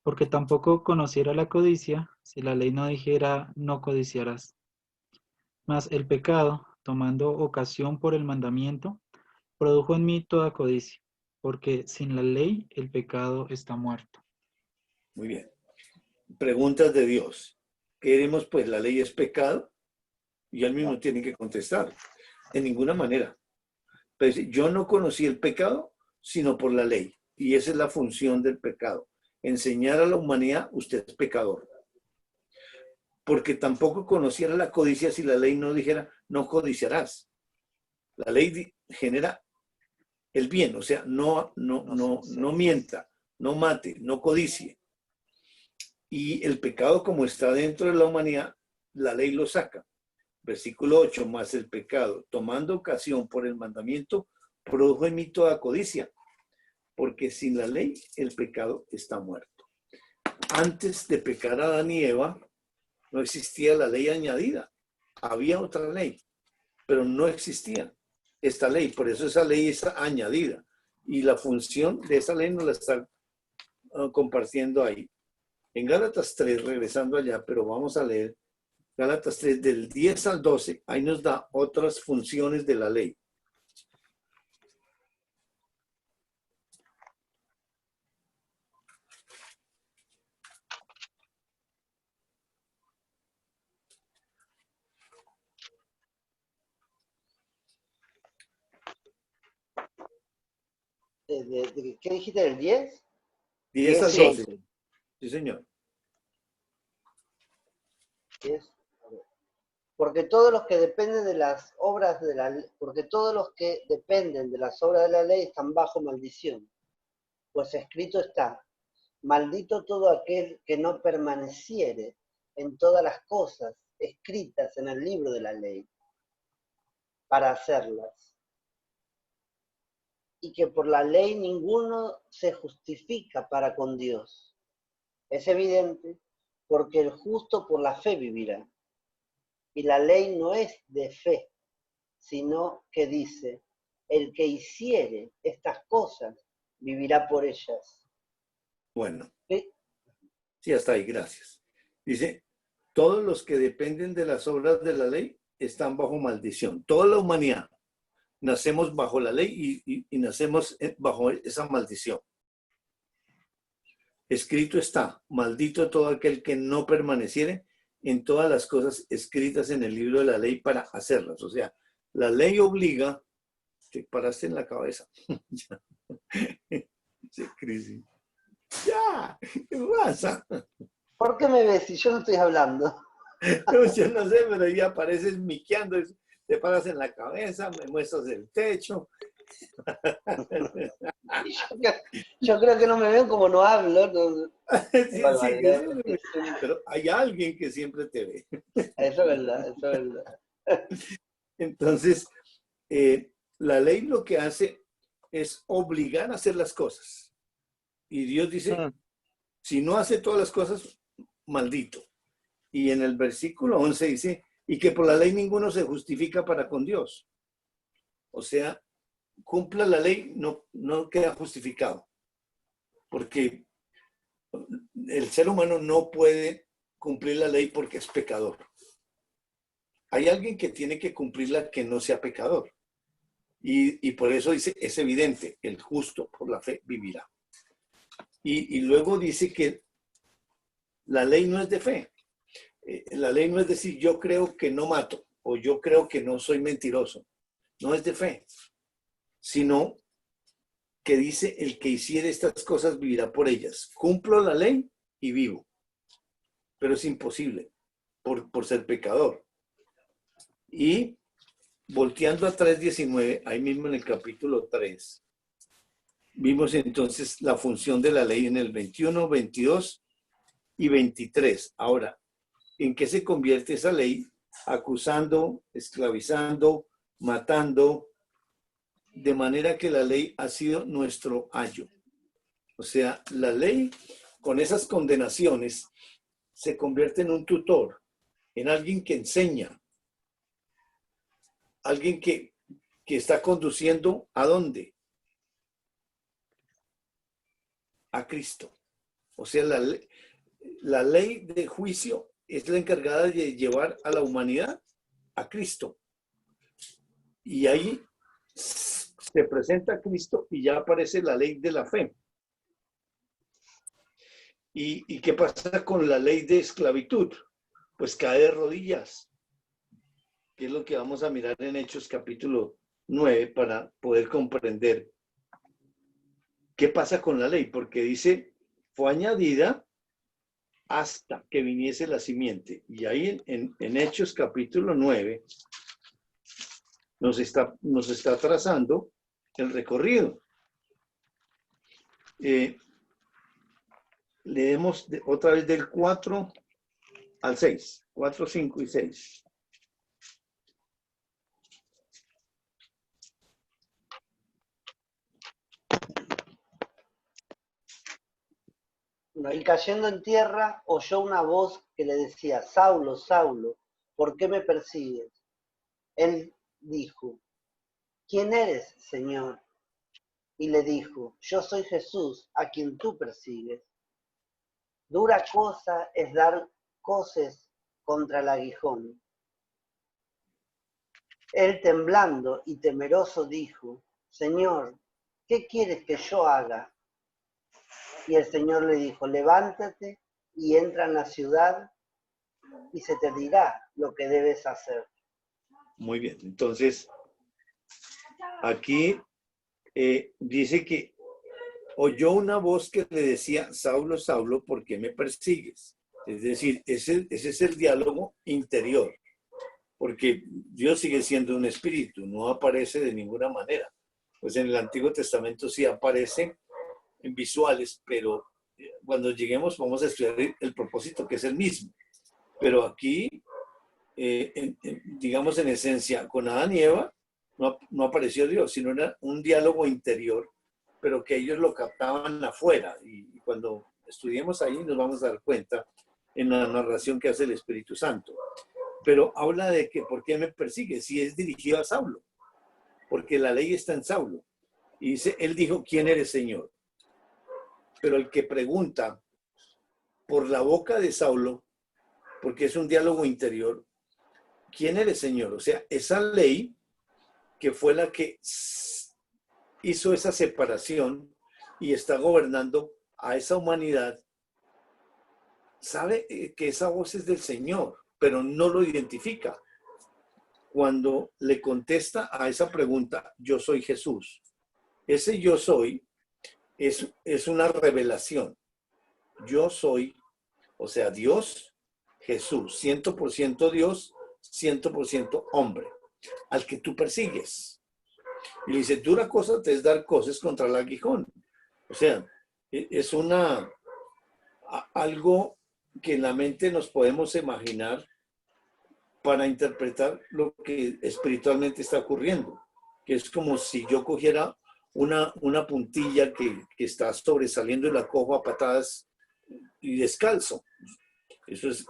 porque tampoco conociera la codicia si la ley no dijera no codiciarás. Mas el pecado, tomando ocasión por el mandamiento, produjo en mí toda codicia, porque sin la ley el pecado está muerto. Muy bien. Preguntas de Dios. ¿Qué diremos pues? ¿La ley es pecado? Y él mismo tiene que contestar. En ninguna manera. Pues yo no conocí el pecado, sino por la ley. Y esa es la función del pecado. Enseñar a la humanidad, usted es pecador. Porque tampoco conociera la codicia si la ley no dijera, no codiciarás. La ley genera el bien, o sea, no mienta, no mate, no codicie. Y el pecado, como está dentro de la humanidad, la ley lo saca. Versículo 8, más el pecado, tomando ocasión por el mandamiento, produjo en mí toda codicia, porque sin la ley el pecado está muerto. Antes de pecar a Adán y Eva, no existía la ley añadida. Había otra ley, pero no existía esta ley. Por eso esa ley es añadida. Y la función de esa ley nos la está compartiendo ahí. En Gálatas 3, regresando allá, pero vamos a leer Gálatas 3, del 10 al 12, ahí nos da otras funciones de la ley. ¿Qué dijiste del 10? 10 al Sí. 12. Sí, señor. 10. Porque todos los que dependen de las obras de la ley, porque todos los que dependen de las obras de la ley están bajo maldición. Pues escrito está, Maldito todo aquel que no permaneciere en todas las cosas escritas en el libro de la ley, para hacerlas. Y que por la ley ninguno se justifica para con Dios. Es evidente, porque el justo por la fe vivirá. Y la ley no es de fe, sino que dice, el que hiciere estas cosas vivirá por ellas. Bueno, ¿Sí? sí, hasta ahí, gracias. Dice, todos los que dependen de las obras de la ley están bajo maldición. Toda la humanidad nacemos bajo la ley y nacemos bajo esa maldición. Escrito está, maldito todo aquel que no permaneciere en todas las cosas escritas en el libro de la ley para hacerlas. O sea, la ley obliga, te paraste en la cabeza. Sí, crisis. Ya, ¿qué pasa? ¿Por qué me ves si yo no estoy hablando? No, yo no sé, pero ya apareces miqueando, te paras en la cabeza, me muestras el techo. Yo creo que no me ven como no hablo. No. Sí, sí, pero hay alguien que siempre te ve. Eso es verdad, eso es verdad. Entonces, la ley lo que hace es obligar a hacer las cosas. Y Dios dice, si no hace todas las cosas, maldito. Y en el versículo 11 dice, y que por la ley ninguno se justifica para con Dios. O sea, cumpla la ley, no queda justificado. Porque el ser humano no puede cumplir la ley porque es pecador. Hay alguien que tiene que cumplirla que no sea pecador. Y por eso dice, es evidente, el justo por la fe vivirá. Y luego dice que la ley no es de fe. La ley no es decir, yo creo que no mato o yo creo que no soy mentiroso. No es de fe, sino que dice, el que hiciere estas cosas vivirá por ellas. Cumplo la ley y vivo. Pero es imposible por ser pecador. Y volteando a 3:19, ahí mismo en el capítulo 3, vimos entonces la función de la ley en el 21, 22 y 23. Ahora, ¿en qué se convierte esa ley? Acusando, esclavizando, matando, de manera que la ley ha sido nuestro ayo. O sea, la ley con esas condenaciones se convierte en un tutor, en alguien que enseña, alguien que está conduciendo ¿a dónde? A Cristo. O sea, la ley de juicio es la encargada de llevar a la humanidad a Cristo. Y ahí se presenta a Cristo y ya aparece la ley de la fe. ¿Y qué pasa con la ley de esclavitud? Pues cae de rodillas, que es lo que vamos a mirar en Hechos capítulo 9 para poder comprender qué pasa con la ley, porque dice, fue añadida hasta que viniese la simiente. Y ahí en Hechos capítulo 9 nos está trazando el recorrido. Leemos otra vez del 4 al 6, 4, 5 y 6. Y cayendo en tierra, oyó una voz que le decía, Saulo, Saulo, ¿por qué me persigues? Él dijo, ¿quién eres, Señor? Y le dijo, yo soy Jesús, a quien tú persigues. Dura cosa es dar coces contra el aguijón. Él temblando y temeroso dijo, Señor, ¿qué quieres que yo haga? Y el Señor le dijo, levántate y entra en la ciudad y se te dirá lo que debes hacer. Muy bien, entonces aquí dice que oyó una voz que le decía, Saulo, Saulo, ¿por qué me persigues? Es decir, ese es el diálogo interior, porque Dios sigue siendo un espíritu, no aparece de ninguna manera. Pues en el Antiguo Testamento sí aparece en visuales, pero cuando lleguemos vamos a estudiar el propósito, que es el mismo. Pero aquí, digamos en esencia, con Adán y Eva no apareció Dios, sino era un diálogo interior, pero que ellos lo captaban afuera. Y cuando estudiemos ahí nos vamos a dar cuenta en la narración que hace el Espíritu Santo. Pero habla de que ¿por qué me persigue? Si es dirigido a Saulo, porque la ley está en Saulo. Y dice, él dijo, ¿quién eres, Señor? Pero el que pregunta por la boca de Saulo, porque es un diálogo interior, ¿quién eres, Señor? O sea, esa ley que fue la que hizo esa separación y está gobernando a esa humanidad, sabe que esa voz es del Señor, pero no lo identifica. Cuando le contesta a esa pregunta, yo soy Jesús. Ese yo soy es una revelación. Yo soy, o sea, Dios, Jesús, 100% Dios, 100% hombre, al que tú persigues. Y le dice, dura cosa te es dar cosas contra el aguijón. O sea, es algo que en la mente nos podemos imaginar para interpretar lo que espiritualmente está ocurriendo, que es como si yo cogiera una puntilla que está sobresaliendo y la cojo a patadas y descalzo. Eso es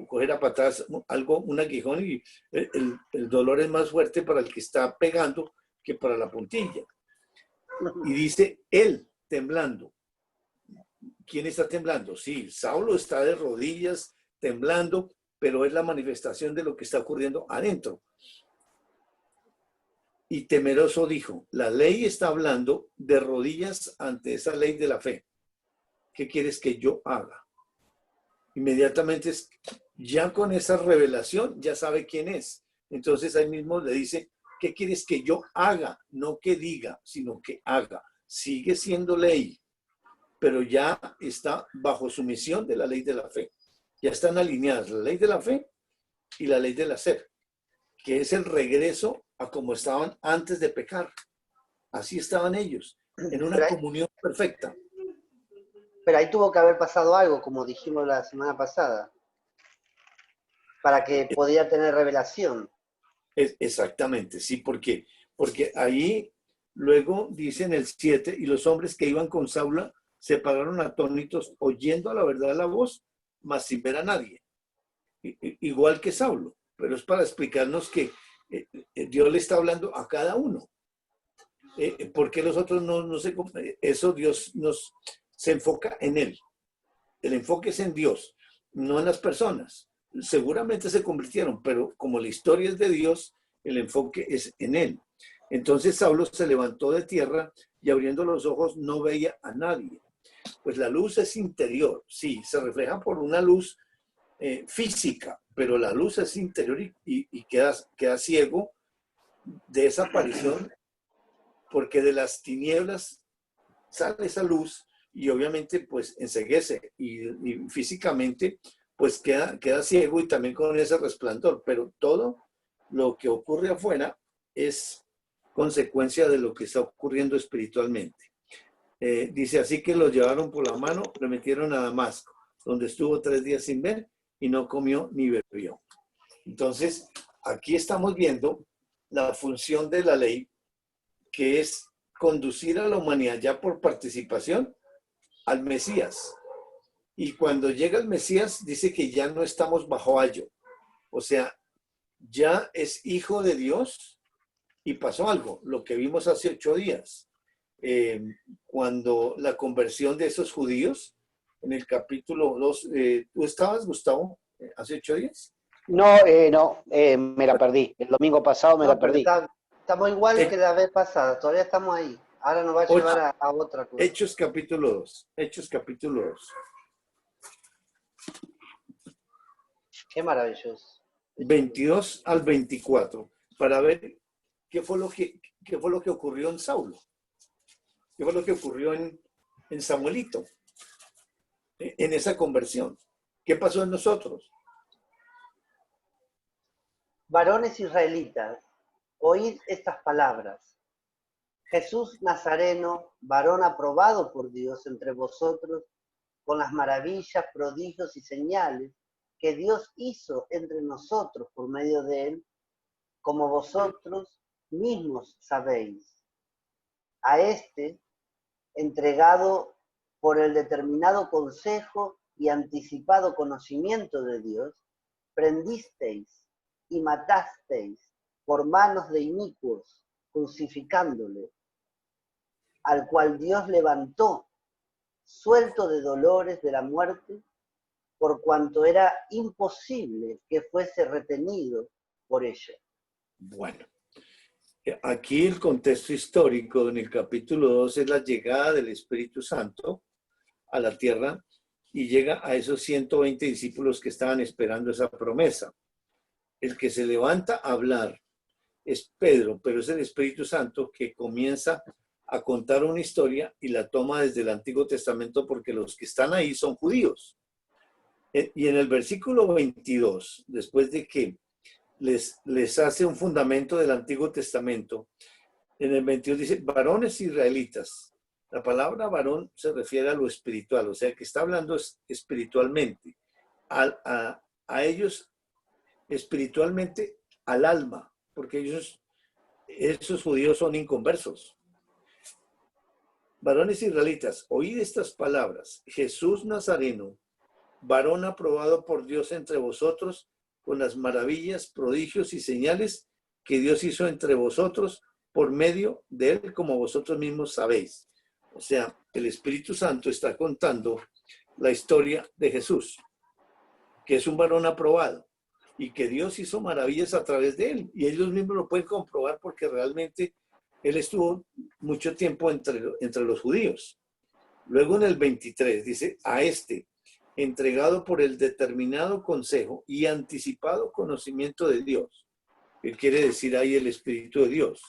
coger a patadas un aguijón, y el dolor es más fuerte para el que está pegando que para la puntilla. Y dice, él temblando. ¿Quién está temblando? Sí, Saulo está de rodillas temblando, pero es la manifestación de lo que está ocurriendo adentro. Y temeroso dijo, la ley está hablando de rodillas ante esa ley de la fe. ¿Qué quieres que yo haga? Inmediatamente, ya con esa revelación, ya sabe quién es. Entonces ahí mismo le dice, ¿qué quieres que yo haga? No que diga, sino que haga. Sigue siendo ley, pero ya está bajo sumisión de la ley de la fe. Ya están alineadas la ley de la fe y la ley del hacer, que es el regreso a como estaban antes de pecar. Así estaban ellos, en una comunión perfecta. Pero ahí tuvo que haber pasado algo, como dijimos la semana pasada, para que podía tener revelación. Exactamente, sí, porque ahí luego dice en el 7, y los hombres que iban con Saulo se pararon atónitos, oyendo a la verdad la voz, mas sin ver a nadie. Igual que Saulo, pero es para explicarnos que Dios le está hablando a cada uno. Porque los otros no se... Eso Dios se enfoca en él. El enfoque es en Dios, no en las personas. Seguramente se convirtieron, pero como la historia es de Dios, el enfoque es en él. Entonces Saulo se levantó de tierra y abriendo los ojos no veía a nadie. Pues la luz es interior, sí, se refleja por una luz física, pero la luz es interior y queda ciego de esa aparición, porque de las tinieblas sale esa luz y obviamente pues enceguece y físicamente pues queda ciego y también con ese resplandor, pero todo lo que ocurre afuera es consecuencia de lo que está ocurriendo espiritualmente. Dice, así que lo llevaron por la mano, lo metieron a Damasco, donde estuvo 3 días sin ver y no comió ni bebió. Entonces, aquí estamos viendo la función de la ley, que es conducir a la humanidad ya por participación al Mesías. Y cuando llega el Mesías, dice que ya no estamos bajo ayo. O sea, ya es hijo de Dios y pasó algo, lo que vimos hace 8 días. Cuando la conversión de esos judíos, en el capítulo 2, ¿tú estabas, Gustavo, hace 8 días? No, me la perdí. El domingo pasado me la perdí. Estamos igual que la vez pasada, todavía estamos ahí. Ahora nos va a llevar a otra cosa. Hechos capítulo 2. Hechos capítulo 2. Qué maravilloso. 22 al 24, para ver qué fue lo que ocurrió en Saulo. ¿Qué fue lo que ocurrió en Samuelito? En esa conversión. ¿Qué pasó en nosotros? Varones israelitas, oíd estas palabras. Jesús Nazareno, varón aprobado por Dios entre vosotros, con las maravillas, prodigios y señales que Dios hizo entre nosotros por medio de él, como vosotros mismos sabéis. A este, entregado por el determinado consejo y anticipado conocimiento de Dios, prendisteis y matasteis por manos de inicuos, crucificándole, al cual Dios levantó, suelto de dolores de la muerte, por cuanto era imposible que fuese retenido por ella. Bueno, aquí el contexto histórico en el capítulo 2 es la llegada del Espíritu Santo a la tierra y llega a esos 120 discípulos que estaban esperando esa promesa. El que se levanta a hablar es Pedro, pero es el Espíritu Santo que comienza a contar una historia y la toma desde el Antiguo Testamento porque los que están ahí son judíos. Y en el versículo 22, después de que les hace un fundamento del Antiguo Testamento, en el 22 dice, varones israelitas. La palabra varón se refiere a lo espiritual, o sea que está hablando espiritualmente, a ellos espiritualmente, al alma, porque esos judíos son inconversos. Varones israelitas, oíd estas palabras, Jesús Nazareno, varón aprobado por Dios entre vosotros, con las maravillas, prodigios y señales que Dios hizo entre vosotros por medio de él, como vosotros mismos sabéis. O sea, el Espíritu Santo está contando la historia de Jesús, que es un varón aprobado y que Dios hizo maravillas a través de él. Y ellos mismos lo pueden comprobar porque realmente él estuvo mucho tiempo entre los judíos. Luego en el 23 dice, a este, entregado por el determinado consejo y anticipado conocimiento de Dios. Él quiere decir ahí el Espíritu de Dios.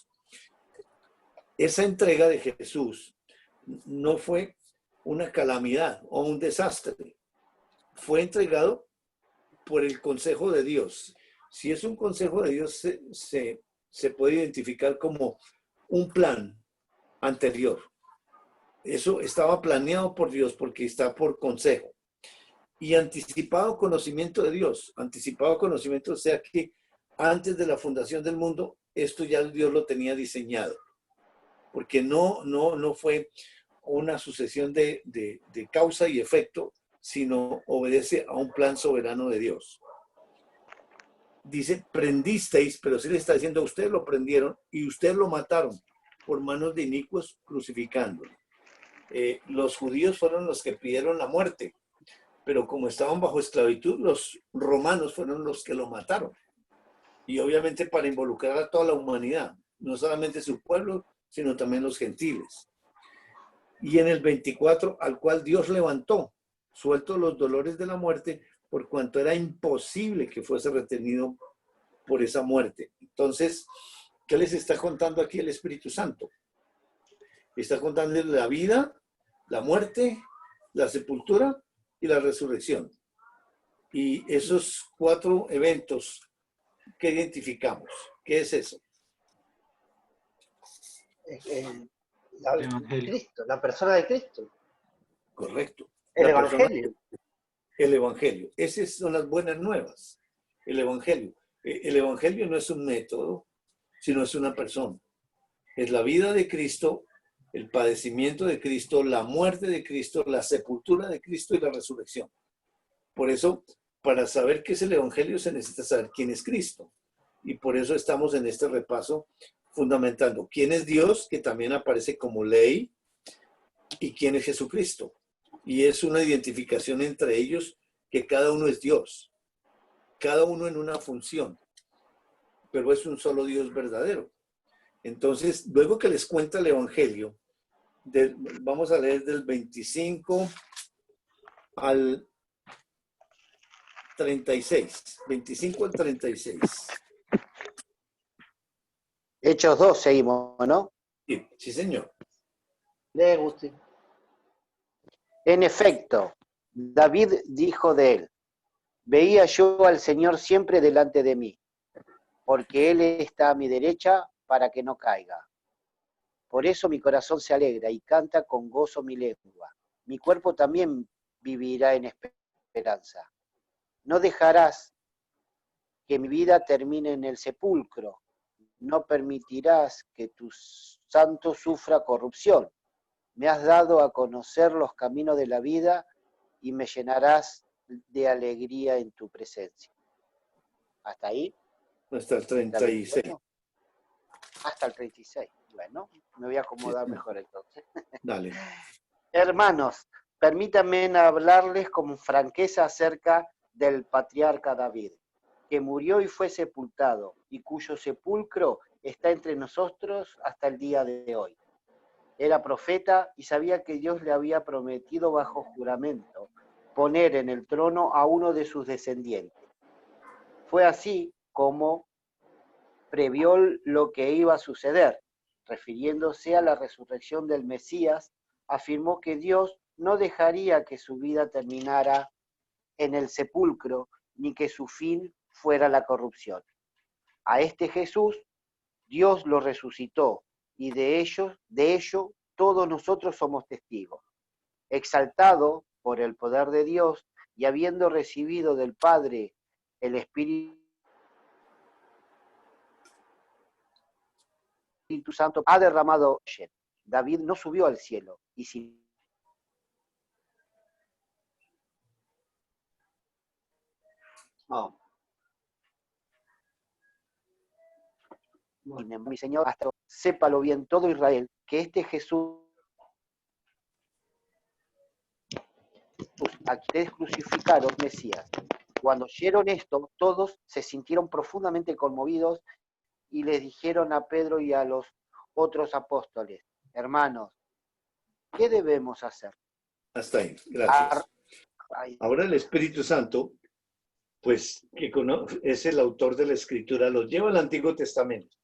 Esa entrega de Jesús no fue una calamidad o un desastre. Fue entregado por el consejo de Dios. Si es un consejo de Dios, se puede identificar como un plan anterior. Eso estaba planeado por Dios porque está por consejo. Y anticipado conocimiento de Dios. Anticipado conocimiento, o sea que antes de la fundación del mundo, esto ya Dios lo tenía diseñado. Porque no fue una sucesión de causa y efecto, sino obedece a un plan soberano de Dios. Dice, prendisteis, pero sí le está diciendo, ustedes lo prendieron y ustedes lo mataron por manos de inicuos crucificándolo. Los judíos fueron los que pidieron la muerte, pero como estaban bajo esclavitud, los romanos fueron los que lo mataron. Y obviamente para involucrar a toda la humanidad, no solamente su pueblo, sino también los gentiles. Y en el 24, al cual Dios levantó, suelto los dolores de la muerte, por cuanto era imposible que fuese retenido por esa muerte. Entonces, ¿qué les está contando aquí el Espíritu Santo? Está contando la vida, la muerte, la sepultura y la resurrección. Y esos 4 eventos que identificamos, ¿qué es eso? Cristo, la persona de Cristo. Correcto. El Evangelio. El Evangelio. Esas son las buenas nuevas. El Evangelio. El Evangelio no es un método, sino es una persona. Es la vida de Cristo, el padecimiento de Cristo, la muerte de Cristo, la sepultura de Cristo y la resurrección. Por eso, para saber qué es el Evangelio, se necesita saber quién es Cristo. Y por eso estamos en este repaso fundamentando quién es Dios, que también aparece como ley, y quién es Jesucristo. Y es una identificación entre ellos que cada uno es Dios, cada uno en una función, pero es un solo Dios verdadero. Entonces, luego que les cuenta el Evangelio, vamos a leer del 25 al 36, 25 al 36. Hechos 2 seguimos, ¿no? Sí, señor. Lee, Agustín. En efecto, David dijo de él, veía yo al Señor siempre delante de mí, porque Él está a mi derecha para que no caiga. Por eso mi corazón se alegra y canta con gozo mi lengua. Mi cuerpo también vivirá en esperanza. No dejarás que mi vida termine en el sepulcro. No permitirás que tu santo sufra corrupción. Me has dado a conocer los caminos de la vida y me llenarás de alegría en tu presencia. ¿Hasta ahí? Hasta el 36. Hasta el 36. Bueno, me voy a acomodar mejor entonces. Dale. Hermanos, permítanme hablarles con franqueza acerca del patriarca David, que murió y fue sepultado, y cuyo sepulcro está entre nosotros hasta el día de hoy. Era profeta y sabía que Dios le había prometido bajo juramento poner en el trono a uno de sus descendientes. Fue así como previó lo que iba a suceder. Refiriéndose a la resurrección del Mesías, afirmó que Dios no dejaría que su vida terminara en el sepulcro, ni que su fin fuera la corrupción. A este Jesús, Dios lo resucitó, y de ello todos nosotros somos testigos. Exaltado por el poder de Dios y habiendo recibido del Padre el Espíritu Santo, ha derramado. David no subió al cielo, y si mi Señor, hasta sépalo bien todo Israel, que este Jesús, a quien ustedes crucificaron, Mesías. Cuando oyeron esto, todos se sintieron profundamente conmovidos y les dijeron a Pedro y a los otros apóstoles: hermanos, ¿qué debemos hacer? Hasta ahí, gracias. Ahora el Espíritu Santo, pues, que es el autor de la Escritura, los lleva al Antiguo Testamento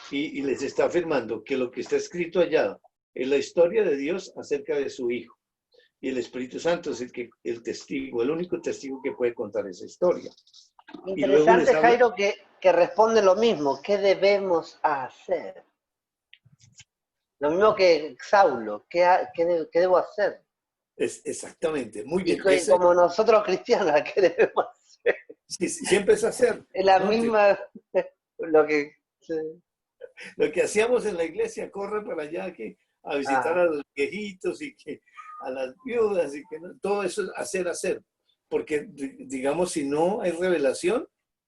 y les está afirmando que lo que está escrito allá es la historia de Dios acerca de su Hijo. Y el Espíritu Santo es el testigo, el único testigo que puede contar esa historia. Interesante, Jairo, que responde lo mismo. ¿Qué debemos hacer? Lo mismo que Saulo. ¿Qué debo hacer? Exactamente, muy bien. Y como nosotros cristianos, ¿qué debemos hacer? Sí, siempre es hacer. Es la misma, lo que hacíamos en la iglesia, corre para allá a visitar a los viejitos y a las viudas y todo eso es hacer. Porque, digamos, si no hay revelación,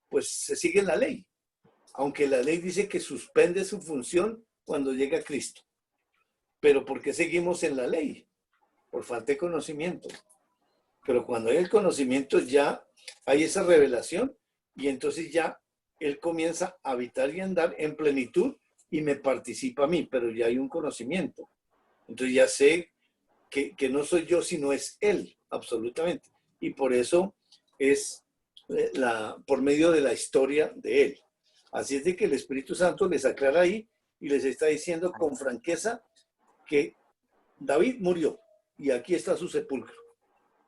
pues se sigue la ley. Aunque la ley dice que suspende su función cuando llega Cristo. Pero ¿por qué seguimos en la ley? Por falta de conocimiento. Pero cuando hay el conocimiento ya hay esa revelación y entonces ya Él comienza a habitar y andar en plenitud y me participa a mí, pero ya hay un conocimiento. Entonces ya sé que no soy yo, sino es Él, absolutamente. Y por eso es por medio de la historia de Él. Así es de que el Espíritu Santo les aclara ahí y les está diciendo con franqueza que David murió y aquí está su sepulcro.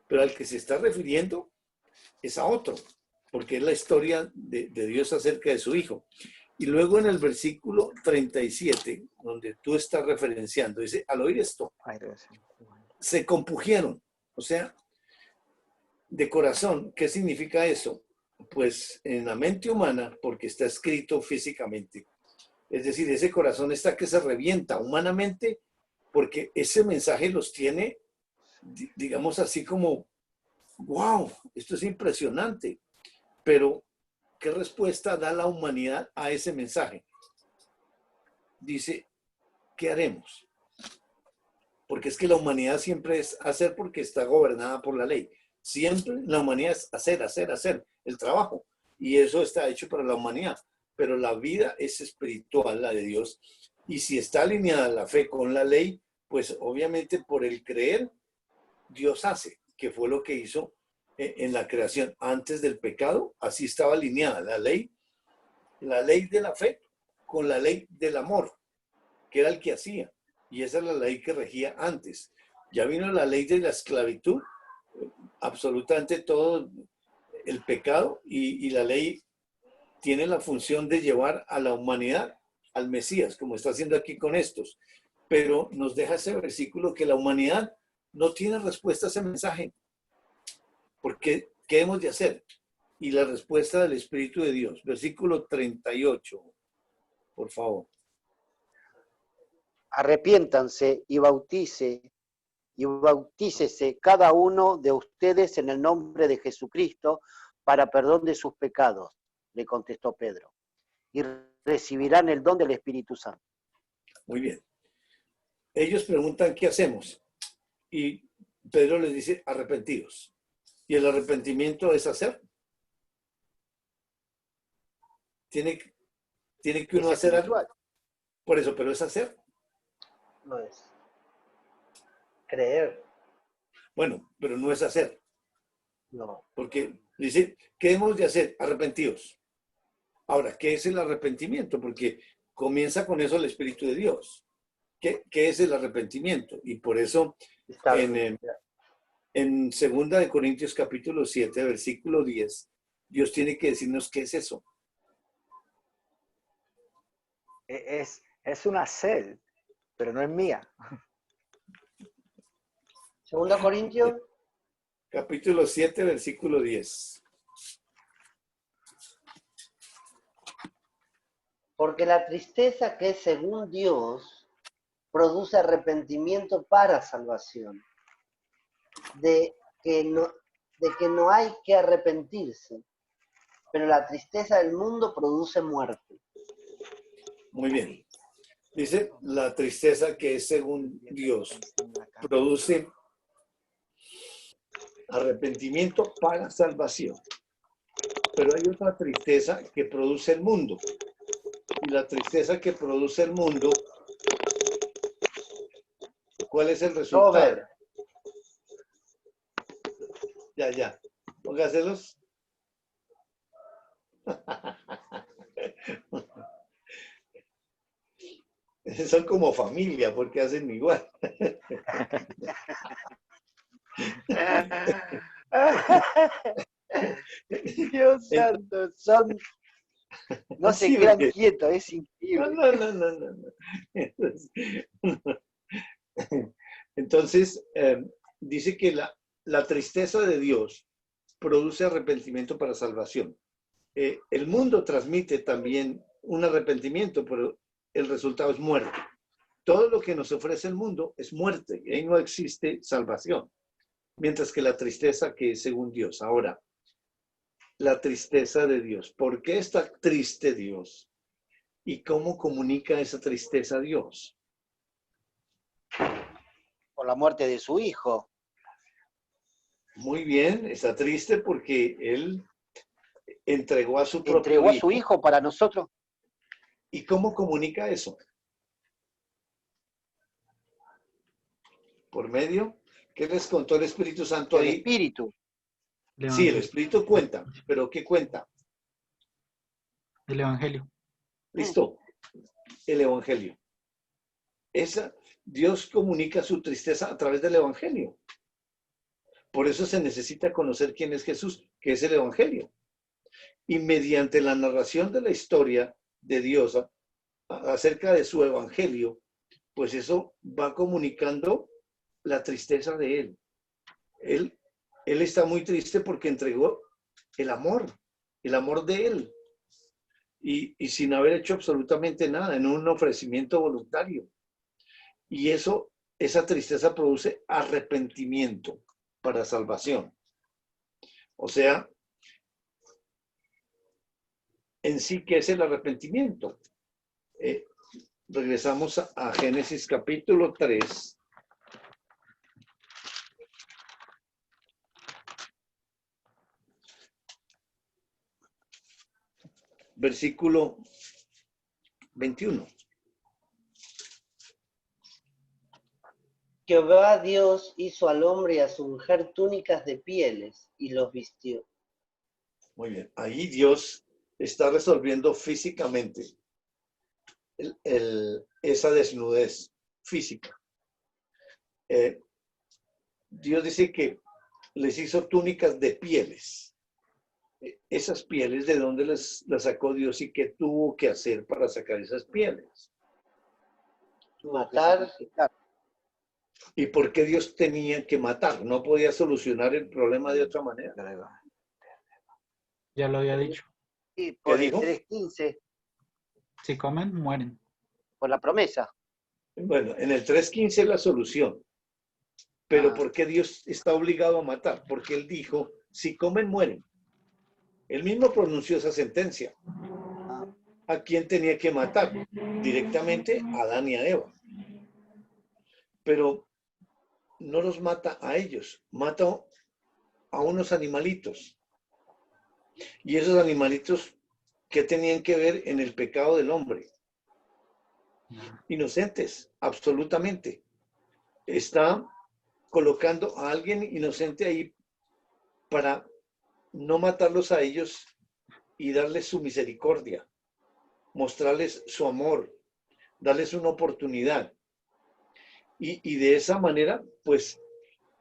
Pero al que se está refiriendo es a otro, porque es la historia de Dios acerca de su Hijo. Y luego en el versículo 37, donde tú estás referenciando, dice, al oír esto, se compungieron, o sea, de corazón. ¿Qué significa eso? Pues en la mente humana, porque está escrito físicamente. Es decir, ese corazón está que se revienta humanamente, porque ese mensaje los tiene, digamos así como, wow, esto es impresionante. Pero, ¿qué respuesta da la humanidad a ese mensaje? Dice, ¿qué haremos? Porque es que la humanidad siempre es hacer porque está gobernada por la ley. Siempre la humanidad es hacer el trabajo. Y eso está hecho para la humanidad. Pero la vida es espiritual, la de Dios. Y si está alineada la fe con la ley, pues obviamente por el creer, Dios hace, que fue lo que hizo en la creación antes del pecado. Así estaba alineada la ley de la fe con la ley del amor, que era el que hacía. Y esa es la ley que regía antes. Ya vino la ley de la esclavitud, absolutamente todo el pecado, y la ley tiene la función de llevar a la humanidad al Mesías, como está haciendo aquí con estos. Pero nos deja ese versículo que la humanidad no tiene respuesta a ese mensaje. Porque, ¿qué hemos de hacer? Y la respuesta del Espíritu de Dios. Versículo 38, por favor. Arrepiéntanse y bautícese cada uno de ustedes en el nombre de Jesucristo para perdón de sus pecados, le contestó Pedro, y recibirán el don del Espíritu Santo. Muy bien. Ellos preguntan, ¿qué hacemos? Y Pedro les dice, arrepentidos. ¿Y el arrepentimiento es hacer? Tiene que uno hacer algo. Por eso, pero es hacer. No es. Creer. Bueno, pero no es hacer. No. Porque dice, ¿qué hemos de hacer? Arrepentidos. Ahora, ¿qué es el arrepentimiento? Porque comienza con eso el Espíritu de Dios. ¿Qué es el arrepentimiento? Y por eso en 2 de Corintios capítulo 7, versículo 10, Dios tiene que decirnos qué es eso. Es una sed, pero no es mía. 2 Corintios. Capítulo 7, versículo 10. Porque la tristeza que es según Dios produce arrepentimiento para salvación, de que no hay que arrepentirse, pero la tristeza del mundo produce muerte. Muy bien. Dice, la tristeza que es según Dios produce arrepentimiento para salvación. Pero hay otra tristeza que produce el mundo. Y la tristeza que produce el mundo, ¿cuál es el resultado? Robert. Ya. Póngaselos. Son como familia porque hacen igual. Dios santo, no se Sí, quedan porque- quietos, es increíble. No. Entonces, dice que la tristeza de Dios produce arrepentimiento para salvación. El mundo transmite también un arrepentimiento, pero el resultado es muerte. Todo lo que nos ofrece el mundo es muerte, y ahí no existe salvación. Mientras que la tristeza que es según Dios. Ahora, la tristeza de Dios. ¿Por qué está triste Dios? ¿Y cómo comunica esa tristeza a Dios? Por la muerte de su hijo. Muy bien, está triste porque Él entregó a su propio Entregó a su hijo para nosotros. ¿Y cómo comunica eso? ¿Por medio? ¿Qué les contó el Espíritu Santo El ahí? Espíritu. Sí, el Espíritu cuenta, pero ¿qué cuenta? El Evangelio. Listo, el Evangelio. Dios comunica su tristeza a través del Evangelio. Por eso se necesita conocer quién es Jesús, que es el Evangelio. Y mediante la narración de la historia de Dios acerca de su Evangelio, pues eso va comunicando la tristeza de Él. Él está muy triste porque entregó el amor de Él. Y sin haber hecho absolutamente nada, en un ofrecimiento voluntario. Y esa tristeza produce arrepentimiento para salvación. O sea, en sí, ¿qué es el arrepentimiento? Regresamos a Génesis capítulo 3. Versículo 21. Jehová Dios hizo al hombre y a su mujer túnicas de pieles y los vistió. Muy bien. Ahí Dios está resolviendo físicamente esa desnudez física. Dios dice que les hizo túnicas de pieles. Esas pieles, ¿de dónde las sacó Dios y qué tuvo que hacer para sacar esas pieles? Matar ¿Y por qué Dios tenía que matar? ¿No podía solucionar el problema de otra manera? Ya lo había dicho. Sí, ¿Qué por el dijo? 3:15, Si comen, mueren. por la promesa. Bueno, en el 3:15 es la solución. Pero ¿por qué Dios está obligado a matar? Porque Él dijo, si comen, mueren. Él mismo pronunció esa sentencia. ¿A quién tenía que matar? Directamente a Adán y a Eva. Pero no los mata a ellos, mata a unos animalitos. Y esos animalitos, ¿qué tenían que ver en el pecado del hombre? Inocentes, absolutamente. Está colocando a alguien inocente ahí para no matarlos a ellos y darles su misericordia, mostrarles su amor, darles una oportunidad. Y de esa manera, pues,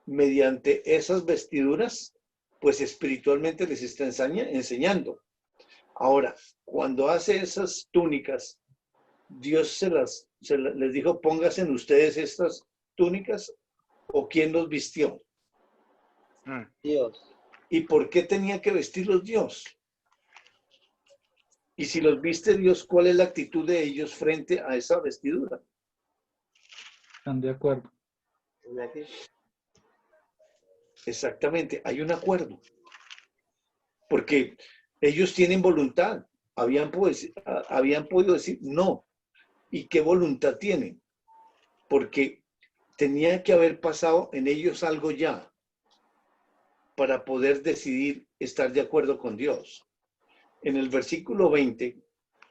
mediante esas vestiduras, pues espiritualmente les está enseñando. Ahora, cuando hace esas túnicas, Dios les dijo, pónganse en ustedes estas túnicas, o quién los vistió. Dios. ¿Y por qué tenía que vestirlos Dios? Y si los viste Dios, ¿cuál es la actitud de ellos frente a esa vestidura? Están de acuerdo. Exactamente, hay un acuerdo. Porque ellos tienen voluntad. Habían podido decir no. ¿Y qué voluntad tienen? Porque tenía que haber pasado en ellos algo ya para poder decidir estar de acuerdo con Dios. En el versículo 20,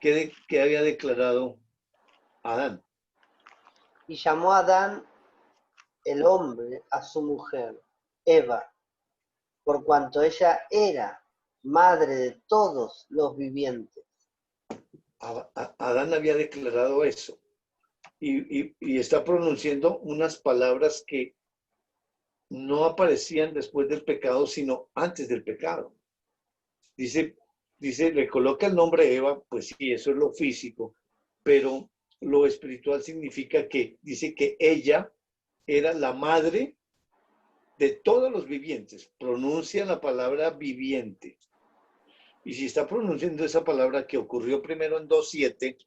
¿qué había declarado Adán? Y llamó a Adán el hombre a su mujer, Eva, por cuanto ella era madre de todos los vivientes. Adán había declarado eso. Y está pronunciando unas palabras que no aparecían después del pecado, sino antes del pecado. Dice, le coloca el nombre Eva, pues sí, eso es lo físico, pero lo espiritual significa que dice que ella era la madre de todos los vivientes. Pronuncia la palabra viviente. Y si está pronunciando esa palabra que ocurrió primero en 2:7,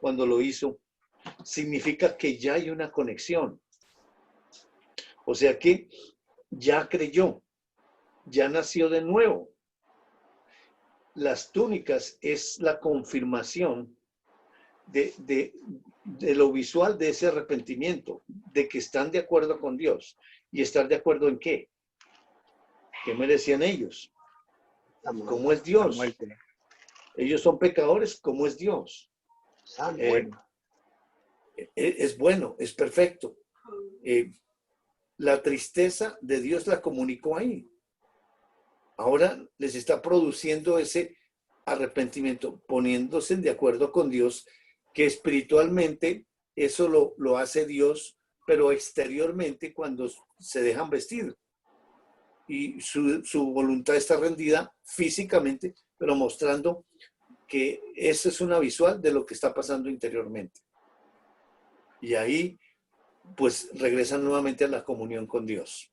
cuando lo hizo, significa que ya hay una conexión. O sea que ya creyó, ya nació de nuevo. Las túnicas es la confirmación de lo visual de ese arrepentimiento, de que están de acuerdo con Dios. ¿Y estar de acuerdo en qué? ¿Qué merecían ellos? ¿Cómo es Dios? Ellos son pecadores, ¿cómo es Dios? Es bueno, es perfecto. La tristeza de Dios la comunicó ahí. Ahora les está produciendo ese arrepentimiento, poniéndose de acuerdo con Dios, que espiritualmente eso lo hace Dios, pero exteriormente cuando se dejan vestir. Y su voluntad está rendida físicamente, pero mostrando que eso es una visual de lo que está pasando interiormente. Y ahí, pues, regresan nuevamente a la comunión con Dios.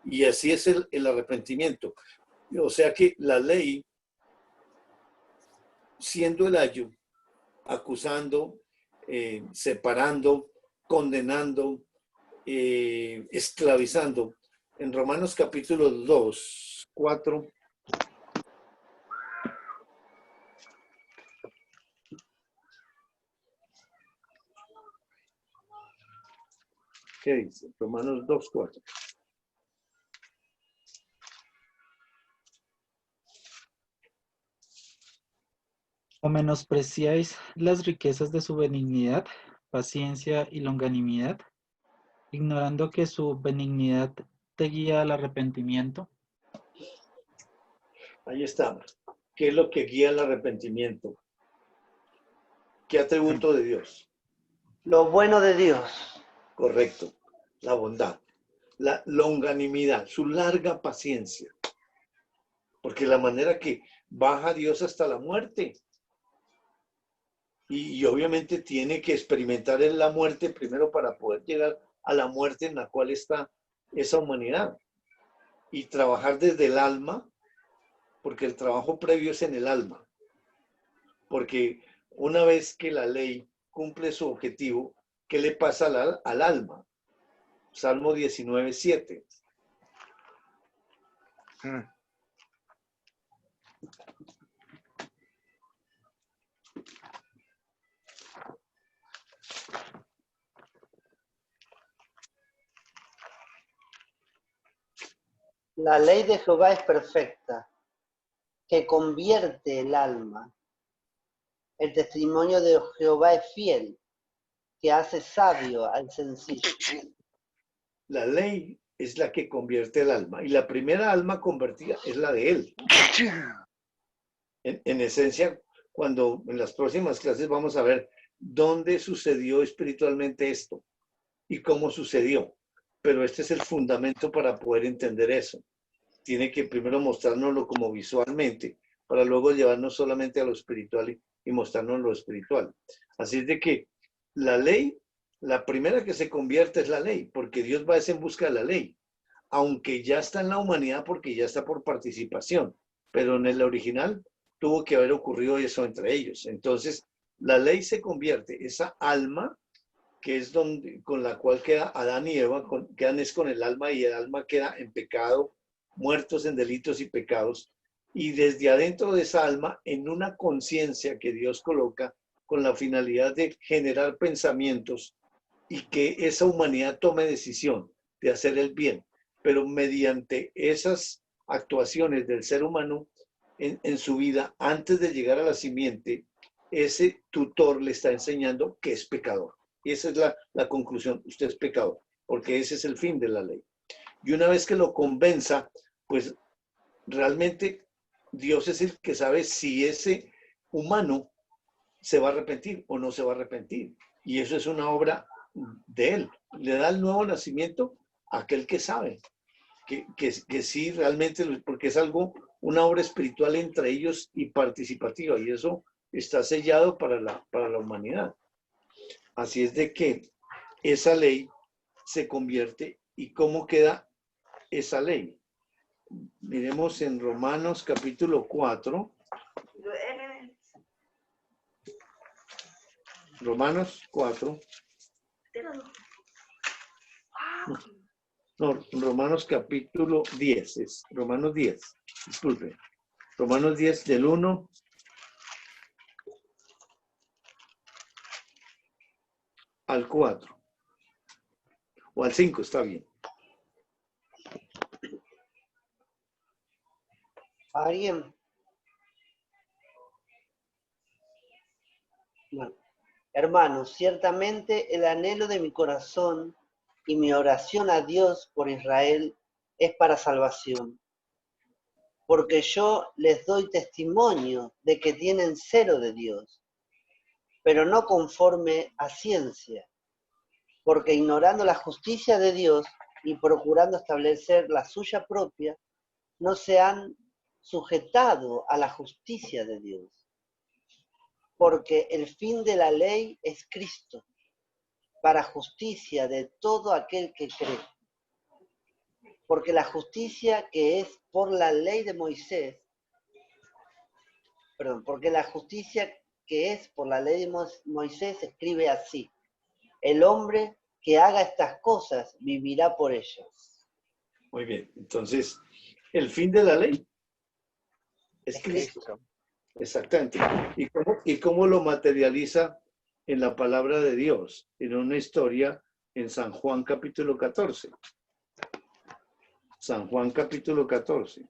Y así es el arrepentimiento. O sea que la ley, siendo el ayo, acusando, separando, condenando, esclavizando, en Romanos capítulo 2, 4, ¿qué dice? Romanos 2, 4. ¿O menospreciáis las riquezas de su benignidad, paciencia y longanimidad, ignorando que su benignidad te guía al arrepentimiento? Ahí está. ¿Qué es lo que guía el arrepentimiento? ¿Qué atributo de Dios? Lo bueno de Dios. Correcto. La bondad. La longanimidad, su larga paciencia. Porque la manera que baja Dios hasta la muerte. Y obviamente tiene que experimentar en la muerte primero para poder llegar a la muerte en la cual está esa humanidad. Y trabajar desde el alma, porque el trabajo previo es en el alma. Porque una vez que la ley cumple su objetivo, ¿qué le pasa al alma? Salmo 19:7. La ley de Jehová es perfecta, que convierte el alma. El testimonio de Jehová es fiel, que hace sabio al sencillo. La ley es la que convierte el alma, y la primera alma convertida es la de él. En esencia, cuando en las próximas clases vamos a ver dónde sucedió espiritualmente esto y cómo sucedió. Pero este es el fundamento para poder entender eso. Tiene que primero mostrárnoslo como visualmente, para luego llevarnos solamente a lo espiritual y mostrarnos lo espiritual. Así es de que la ley, la primera que se convierte es la ley, porque Dios va en busca de la ley, aunque ya está en la humanidad porque ya está por participación, pero en el original tuvo que haber ocurrido eso entre ellos. Entonces, la ley se convierte, esa alma, que es donde, con la cual queda Adán y Eva, quedan es con el alma, y el alma queda en pecado, muertos en delitos y pecados, y desde adentro de esa alma, en una conciencia que Dios coloca con la finalidad de generar pensamientos y que esa humanidad tome decisión de hacer el bien, pero mediante esas actuaciones del ser humano en su vida, antes de llegar a la simiente, ese tutor le está enseñando que es pecador. Y esa es la conclusión, usted es pecador, porque ese es el fin de la ley. Y una vez que lo convenza, pues realmente Dios es el que sabe si ese humano se va a arrepentir o no se va a arrepentir. Y eso es una obra de él. Le da el nuevo nacimiento a aquel que sabe, que sí realmente, porque es algo, una obra espiritual entre ellos y participativa, y eso está sellado para la humanidad. Así es de que esa ley se convierte. ¿Y cómo queda esa ley? Miremos en Romanos capítulo 4. Romanos 4. No, Romanos capítulo 10. Es Romanos 10. Disculpe. Romanos 10 del 1 al 4. O al 5, está bien. ¿Alguien? Bueno, hermanos, ciertamente el anhelo de mi corazón y mi oración a Dios por Israel es para salvación. Porque yo les doy testimonio de que tienen celo de Dios, pero no conforme a ciencia, porque ignorando la justicia de Dios y procurando establecer la suya propia, no se han sujetado a la justicia de Dios. Porque el fin de la ley es Cristo, para justicia de todo aquel que cree. Porque la justicia que es por la ley de Moisés, porque la justicia que es por la ley de Moisés escribe así: el hombre que haga estas cosas vivirá por ellas. Muy bien, entonces, el fin de la ley es Cristo. Exactamente. ¿Y cómo lo materializa en la palabra de Dios? En una historia en San Juan capítulo 14. San Juan capítulo 14.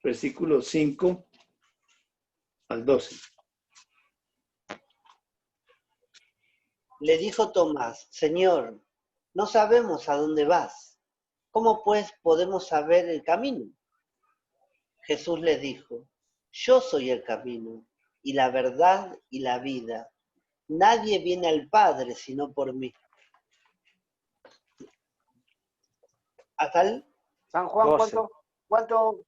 Versículo 5 al 12. Le dijo Tomás: Señor, no sabemos a dónde vas. ¿Cómo pues podemos saber el camino? Jesús le dijo: yo soy el camino, y la verdad y la vida. Nadie viene al Padre sino por mí. San Juan, 12. ¿cuánto?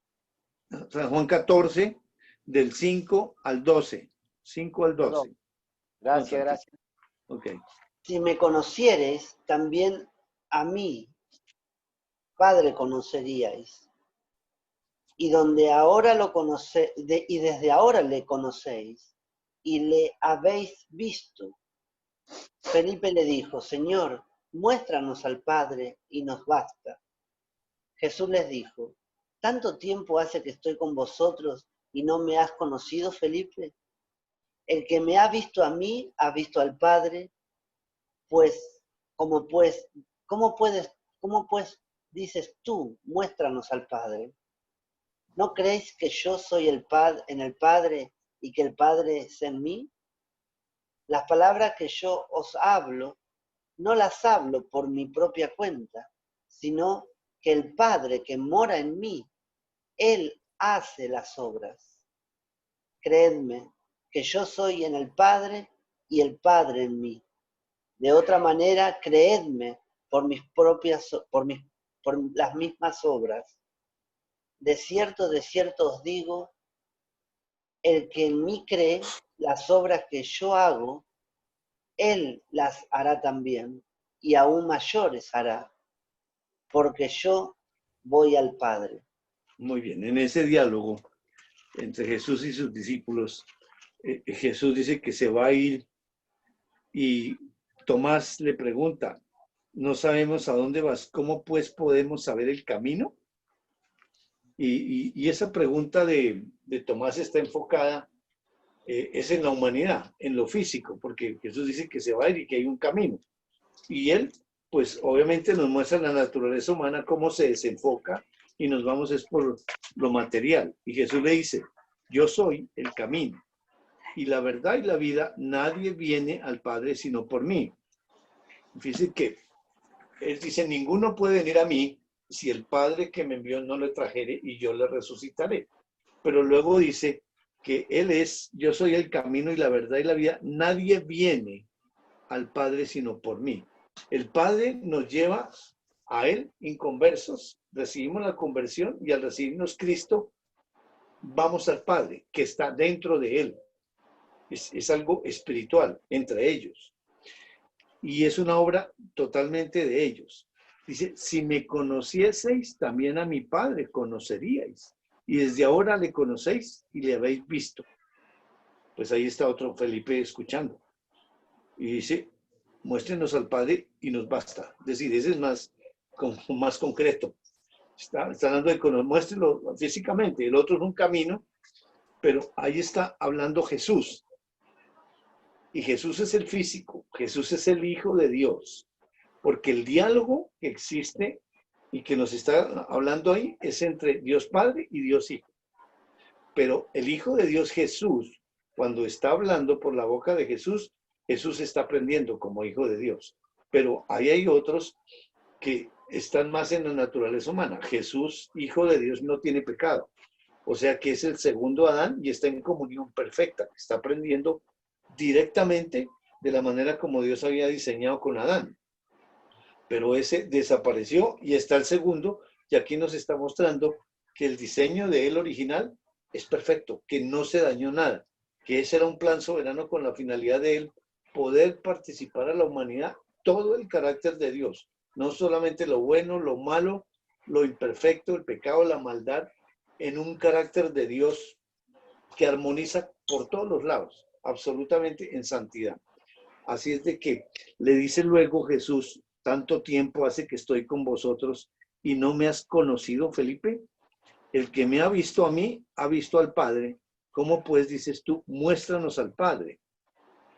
San Juan 14, del 5 al 12. 5 al 12. Perdón. Gracias, gracias. Ok. Si me conociereis, también a mí, Padre, conoceríais. Y donde ahora lo y desde ahora le conocéis, y le habéis visto. Felipe le dijo, Señor, muéstranos al Padre y nos basta. Jesús les dijo, ¿tanto tiempo hace que estoy con vosotros y no me has conocido, Felipe? El que me ha visto a mí, ha visto al Padre. ¿Cómo pues dices tú, muéstranos al Padre? ¿No creéis que yo soy en el Padre y que el Padre es en mí? Las palabras que yo os hablo, no las hablo por mi propia cuenta, sino que el Padre que mora en mí, Él hace las obras. Creedme que yo soy en el Padre y el Padre en mí. De otra manera, creedme por las mismas obras. De cierto os digo, el que en mí cree, las obras que yo hago, él las hará también, y aún mayores hará, porque yo voy al Padre. Muy bien, en ese diálogo entre Jesús y sus discípulos, Jesús dice que se va a ir y Tomás le pregunta, no sabemos a dónde vas, ¿cómo pues podemos saber el camino? Y esa pregunta de Tomás está enfocada, es en la humanidad, en lo físico, porque Jesús dice que se va a ir y que hay un camino. Y él, pues obviamente nos muestra la naturaleza humana, cómo se desenfoca y nos vamos es por lo material. Y Jesús le dice, yo soy el camino y la verdad y la vida, nadie viene al Padre sino por mí. Fíjense que él dice, ninguno puede venir a mí si el Padre que me envió no le trajere y yo le resucitaré. Pero luego dice que Él es, yo soy el camino y la verdad y la vida, nadie viene al Padre sino por mí. El Padre nos lleva a Él inconversos, recibimos la conversión y al recibirnos Cristo, vamos al Padre que está dentro de Él. Es algo espiritual entre ellos. Y es una obra totalmente de ellos. Dice, si me conocieseis, también a mi Padre conoceríais. Y desde ahora le conocéis y le habéis visto. Pues ahí está otro Felipe escuchando. Y dice, muéstrenos al Padre y nos basta. Es decir, ese es más concreto. Está hablando de conocer, muéstrenlo físicamente. El otro es un camino, pero ahí está hablando Jesús. Y Jesús es el físico, Jesús es el Hijo de Dios, porque el diálogo que existe y que nos está hablando ahí es entre Dios Padre y Dios Hijo. Pero el Hijo de Dios Jesús, cuando está hablando por la boca de Jesús, Jesús está aprendiendo como Hijo de Dios. Pero ahí hay otros que están más en la naturaleza humana. Jesús, Hijo de Dios, no tiene pecado. O sea que es el segundo Adán y está en comunión perfecta. Está aprendiendo directamente de la manera como Dios había diseñado con Adán. Pero ese desapareció y está el segundo, y aquí nos está mostrando que el diseño de él original es perfecto, que no se dañó nada, que ese era un plan soberano con la finalidad de él poder participar a la humanidad todo el carácter de Dios, no solamente lo bueno, lo malo, lo imperfecto, el pecado, la maldad, en un carácter de Dios que armoniza por todos los lados, absolutamente en santidad. Así es de que le dice luego Jesús, tanto tiempo hace que estoy con vosotros y no me has conocido, Felipe. El que me ha visto a mí, ha visto al Padre. ¿Cómo pues dices tú, muéstranos al Padre?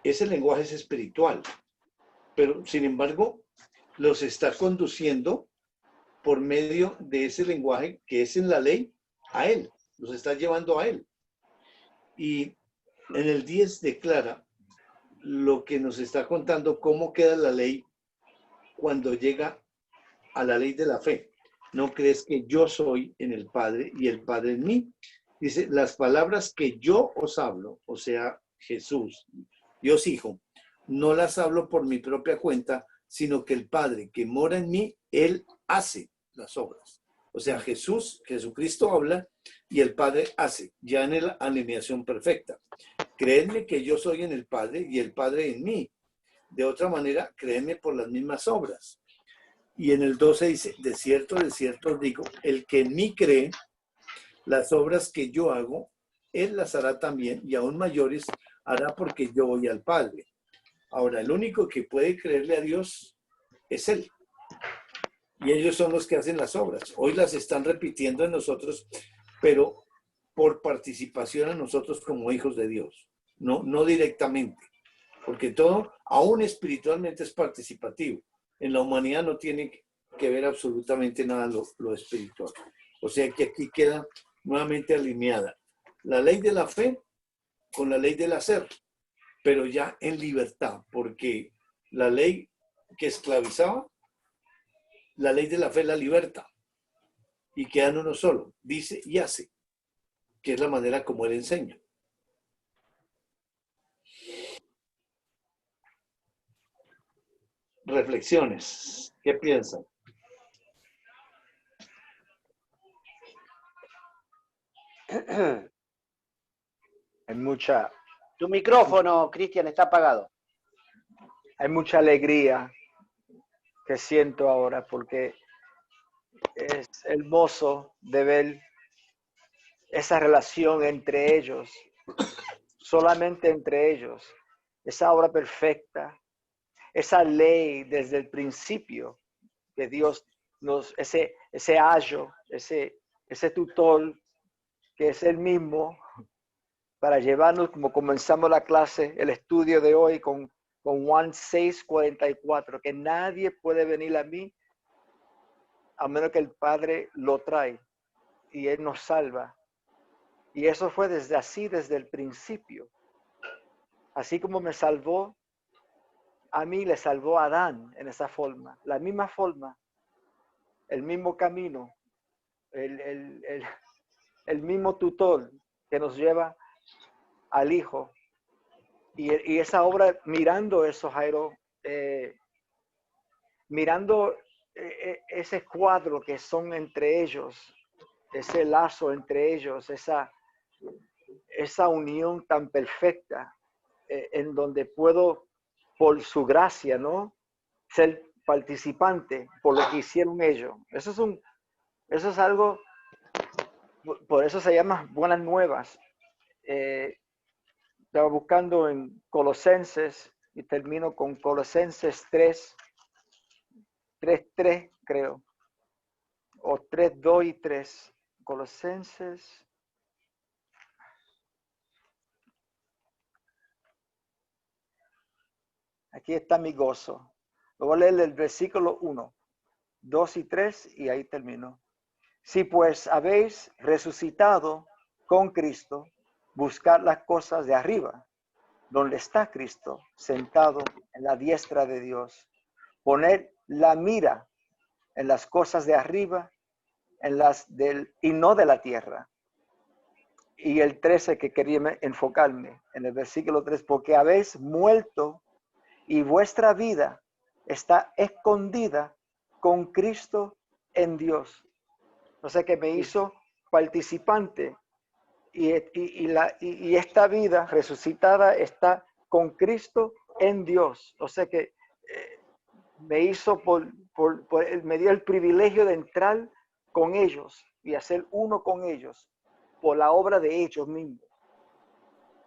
Ese lenguaje es espiritual, pero sin embargo los está conduciendo por medio de ese lenguaje que es en la ley a Él, los está llevando a Él. Y en el 10 declara lo que nos está contando, cómo queda la ley cuando llega a la ley de la fe. ¿No crees que yo soy en el Padre y el Padre en mí? Dice, las palabras que yo os hablo, o sea, Jesús, Dios Hijo, no las hablo por mi propia cuenta, sino que el Padre que mora en mí, Él hace las obras. O sea, Jesucristo habla y el Padre hace, ya en la alineación perfecta. Creedme que yo soy en el Padre y el Padre en mí. De otra manera, créeme por las mismas obras. Y en el 12 dice, de cierto os digo, el que en mí cree, las obras que yo hago, él las hará también y aún mayores hará porque yo voy al Padre. Ahora, el único que puede creerle a Dios es Él. Y ellos son los que hacen las obras. Hoy las están repitiendo en nosotros, pero por participación a nosotros como hijos de Dios, no directamente. Porque todo, aún espiritualmente, es participativo. En la humanidad no tiene que ver absolutamente nada lo espiritual. O sea que aquí queda nuevamente alineada la ley de la fe con la ley del hacer, pero ya en libertad, porque la ley que esclavizaba, la ley de la fe la liberta y queda en uno solo, dice y hace, que es la manera como él enseña. Reflexiones, ¿qué piensan? Hay mucha, Tu micrófono, Cristian, está apagado. hay mucha alegría que siento ahora porque es hermoso de ver esa relación entre ellos, solamente entre ellos, esa obra perfecta, esa ley desde el principio que Dios nos, ese ayo, ese tutor que es el mismo para llevarnos, como comenzamos la clase, el estudio de hoy con Juan 6:44, que nadie puede venir a mí a menos que el Padre lo trae y Él nos salva. Y eso fue desde el principio. Así como me salvó, a mí le salvó a Adán en esa forma. La misma forma, el mismo camino, el mismo tutor que nos lleva al Hijo. Y esa obra, mirando eso, Jairo, mirando ese cuadro que son entre ellos, ese lazo entre ellos, esa unión tan perfecta, en donde puedo, por su gracia, ¿no?, ser participante por lo que hicieron ellos. Eso es algo, por eso se llama buenas nuevas. Estaba buscando en Colosenses y termino con Colosenses 3:3, creo, o 3:2 y 3. Colosenses. Aquí está mi gozo. Lo voy a leer del versículo 1, 2 y 3 y ahí termino. Si pues habéis resucitado con Cristo, buscad las cosas de arriba, donde está Cristo, sentado en la diestra de Dios. Poned la mira en las cosas de arriba, y no de la tierra. Y el 13 que quería enfocarme, en el versículo 3, porque habéis muerto y vuestra vida está escondida con Cristo en Dios. O sea que me hizo participante y esta vida resucitada está con Cristo en Dios. O sea que me hizo me dio el privilegio de entrar con ellos y hacer uno con ellos por la obra de ellos mismos.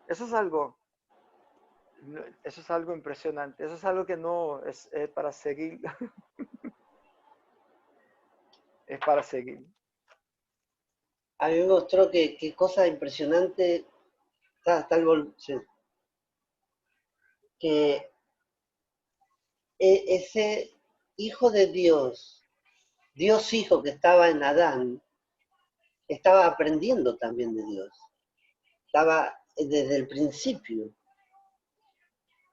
Eso es algo impresionante. Eso es algo que no es para seguir. Es para seguir. A mí me mostró que cosa impresionante que ese hijo de Dios hijo que estaba en Adán, estaba aprendiendo también de Dios. Estaba desde el principio.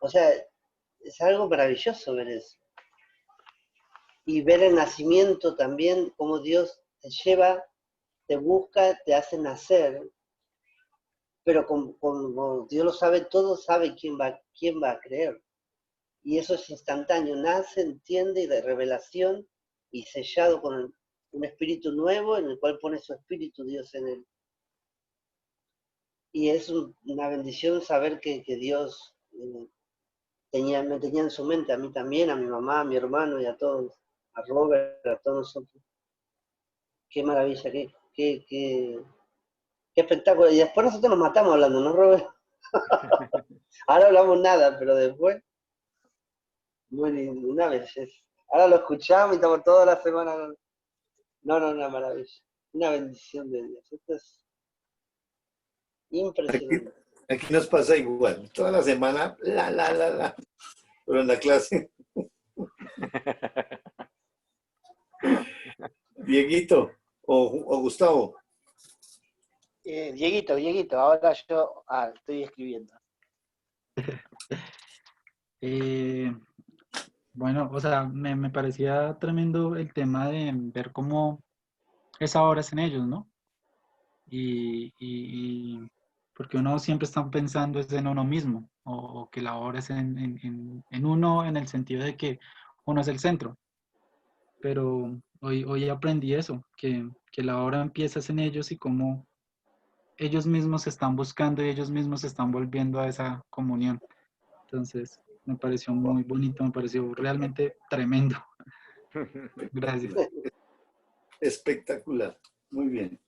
O sea, es algo maravilloso ver eso. Y ver el nacimiento también, cómo Dios te lleva, te busca, te hace nacer, pero como Dios lo sabe todo, sabe quién va a creer. Y eso es instantáneo, nace, entiende y de revelación y sellado un espíritu nuevo en el cual pone su espíritu Dios en él. Y es una bendición saber que Dios me tenía en su mente, a mí también, a mi mamá, a mi hermano y a todos, a Robert, a todos nosotros. Qué maravilla, qué espectáculo. Y después nosotros nos matamos hablando, ¿no, Robert? Ahora hablamos nada, pero después, muy lindo, una belleza. Ahora lo escuchamos y estamos toda la semana. No, una maravilla. Una bendición de Dios. Esto es impresionante. Aquí nos pasa igual. Toda la semana, pero en la clase. Dieguito o Gustavo. Dieguito, ahora yo estoy escribiendo. Bueno, o sea, me parecía tremendo el tema de ver cómo esa obra es en ellos, ¿no? Y porque uno siempre está pensando es en uno mismo, o que la obra es en uno en el sentido de que uno es el centro. Pero hoy aprendí eso, que la obra empieza en ellos y cómo ellos mismos se están buscando y ellos mismos se están volviendo a esa comunión. Entonces, me pareció muy bonito, me pareció realmente tremendo. Gracias. Espectacular. Muy bien.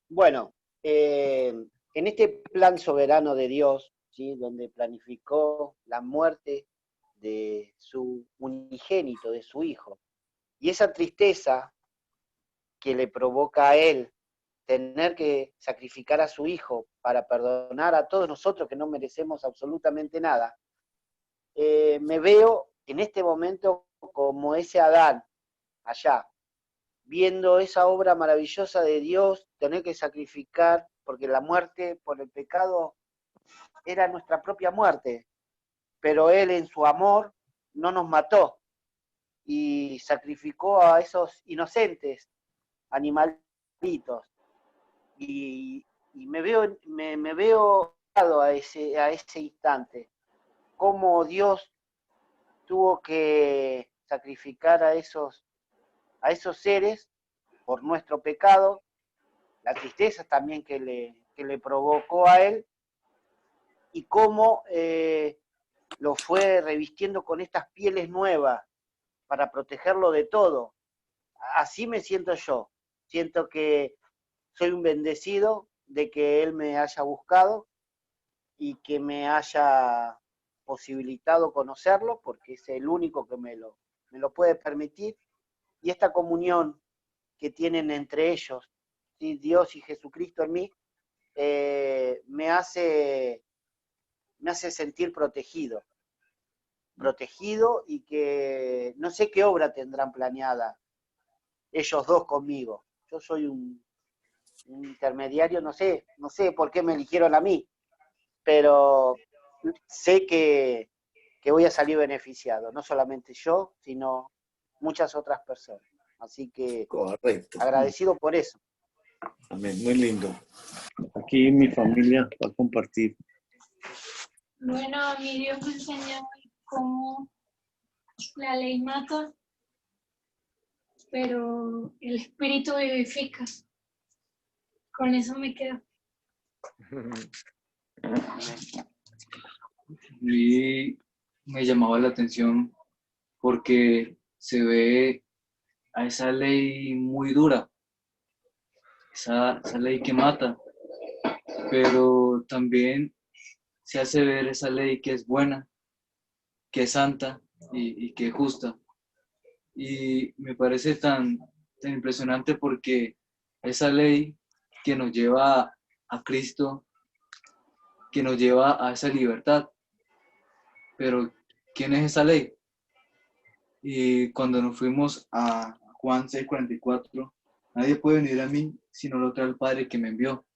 Bueno, en este plan soberano de Dios, ¿sí? Donde planificó la muerte de su unigénito, de su hijo, y esa tristeza que le provoca a él tener que sacrificar a su hijo para perdonar a todos nosotros que no merecemos absolutamente nada, me veo en este momento como ese Adán allá, viendo esa obra maravillosa de Dios, tener que sacrificar, porque la muerte por el pecado era nuestra propia muerte, pero Él en su amor no nos mató y sacrificó a esos inocentes animalitos. Y me veo a ese instante, cómo Dios tuvo que sacrificar a esos seres por nuestro pecado, la tristeza también que le provocó a él, y cómo lo fue revistiendo con estas pieles nuevas para protegerlo de todo. Así me siento yo. Siento que soy un bendecido de que él me haya buscado y que me haya posibilitado conocerlo, porque es el único que me lo puede permitir. Y esta comunión que tienen entre ellos, ¿sí? Dios y Jesucristo en mí, me hace sentir protegido y que no sé qué obra tendrán planeada ellos dos conmigo. Yo soy un intermediario, no sé por qué me eligieron a mí, pero sé que voy a salir beneficiado, no solamente yo, sino muchas otras personas. Así que correcto, agradecido por eso. Amén, muy lindo. Aquí mi familia va a compartir. Bueno, a mí Dios me enseñó cómo la ley mata, pero el espíritu vivifica. Con eso me quedo. Y me llamaba la atención porque se ve a esa ley muy dura, esa ley que mata, pero también se hace ver esa ley que es buena, que es santa y que es justa. Y me parece tan impresionante porque esa ley que nos lleva a Cristo, que nos lleva a esa libertad. Pero, ¿quién es esa ley? Y cuando nos fuimos a Juan 6:44, nadie puede venir a mí si no lo trae el Padre que me envió.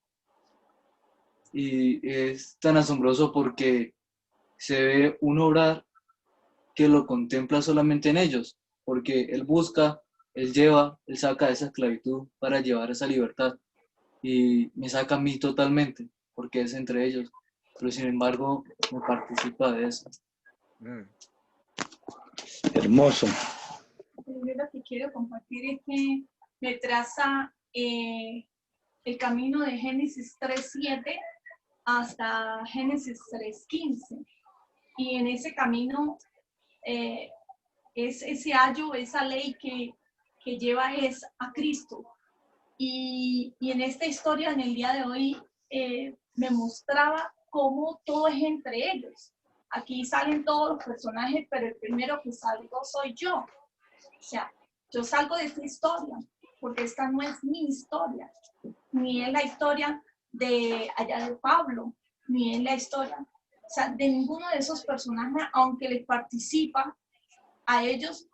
Y es tan asombroso porque se ve un obrar que lo contempla solamente en ellos, porque Él busca, Él lleva, Él saca esa esclavitud para llevar esa libertad. Y me saca a mí totalmente, porque es entre ellos. Pero sin embargo, no participa de eso. Hermoso. primero que quiero compartir es que me traza el camino de Génesis 3:7 hasta Génesis 3:15. Y en ese camino es ese ayo, esa ley que lleva es a Cristo. Y en esta historia, en el día de hoy, me mostraba cómo todo es entre ellos. Aquí salen todos los personajes, pero el primero que salgo soy yo. O sea, yo salgo de esta historia, porque esta no es mi historia, ni es la historia de allá de Pablo, ni es la historia, o sea, de ninguno de esos personajes, aunque les participa a ellos,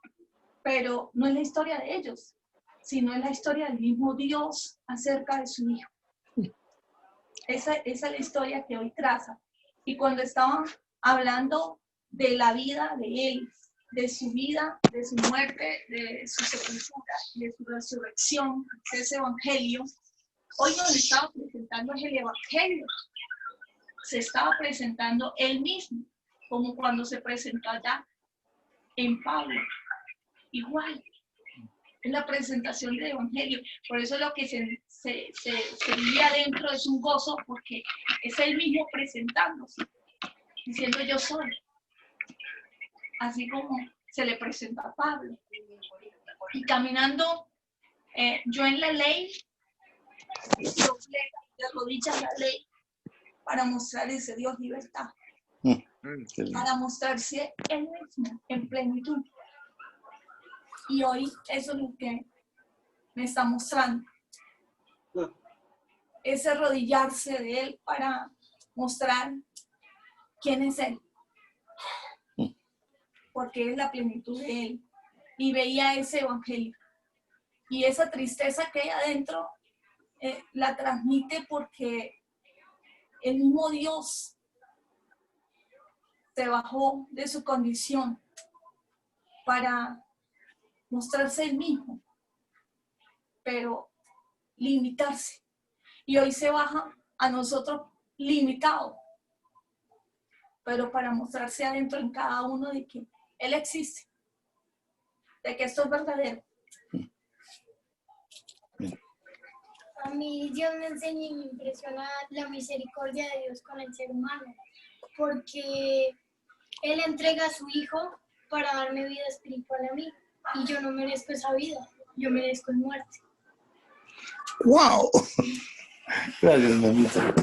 pero no es la historia de ellos, sino es la historia del mismo Dios acerca de su Hijo. Esa es la historia que hoy traza. Y cuando estaban hablando de la vida de él, de su vida, de su muerte, de su sepultura, de su resurrección, de ese evangelio, hoy nos estaba presentando el evangelio. Se estaba presentando él mismo, como cuando se presentó allá en Pablo. Igual, es la presentación del evangelio. Por eso lo que se vive adentro es un gozo, porque es él mismo presentándose, diciendo yo soy. Así como se le presenta a Pablo. Y caminando yo en la ley, de rodillas la ley, para mostrar ese Dios libertad. Para mostrarse él mismo en plenitud. Y hoy eso es lo que me está mostrando. Ese arrodillarse de él para mostrar quién es él. Porque es la plenitud de él. Y veía ese evangelio. Y esa tristeza que hay adentro la transmite porque el mismo Dios se bajó de su condición para mostrarse él mismo, pero limitarse. Y hoy se baja a nosotros limitado, pero para mostrarse adentro en cada uno de que él existe, de que esto es verdadero. A mí Dios me enseña y me impresiona la misericordia de Dios con el ser humano, porque Él entrega a su Hijo para darme vida espiritual a mí, y yo no merezco esa vida, yo merezco muerte. ¡Wow! Gracias, mamita.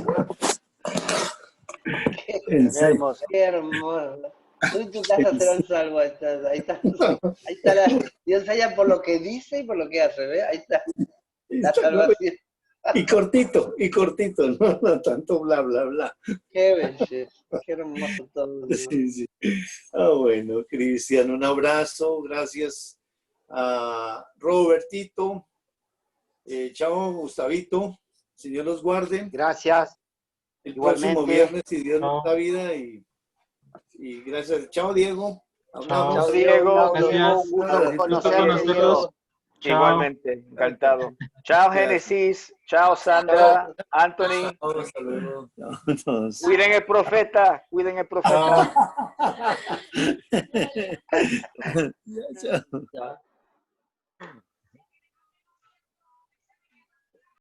Qué hermoso, qué hermoso. Tú y tu casa serán salvos. Ahí está Dios haya por lo que dice y por lo que hace, ¿ves? Ahí está la salvación. Y cortito, no tanto bla, bla, bla. Qué belleza, qué hermoso todo. Sí, sí. Bueno, Cristian, un abrazo, gracias a Robertito, chao, Gustavito, Señor los guarde. Gracias. El Igualmente. próximo viernes, si Dios nos da vida, y gracias. Chao, Diego. Chao, Diego. Gracias. Un gusto conocerte, Diego. Igualmente, encantado. Chao, Génesis. Chao, Sandra. Anthony. Hasta luego. Cuiden el profeta. Cuiden el profeta. Chao.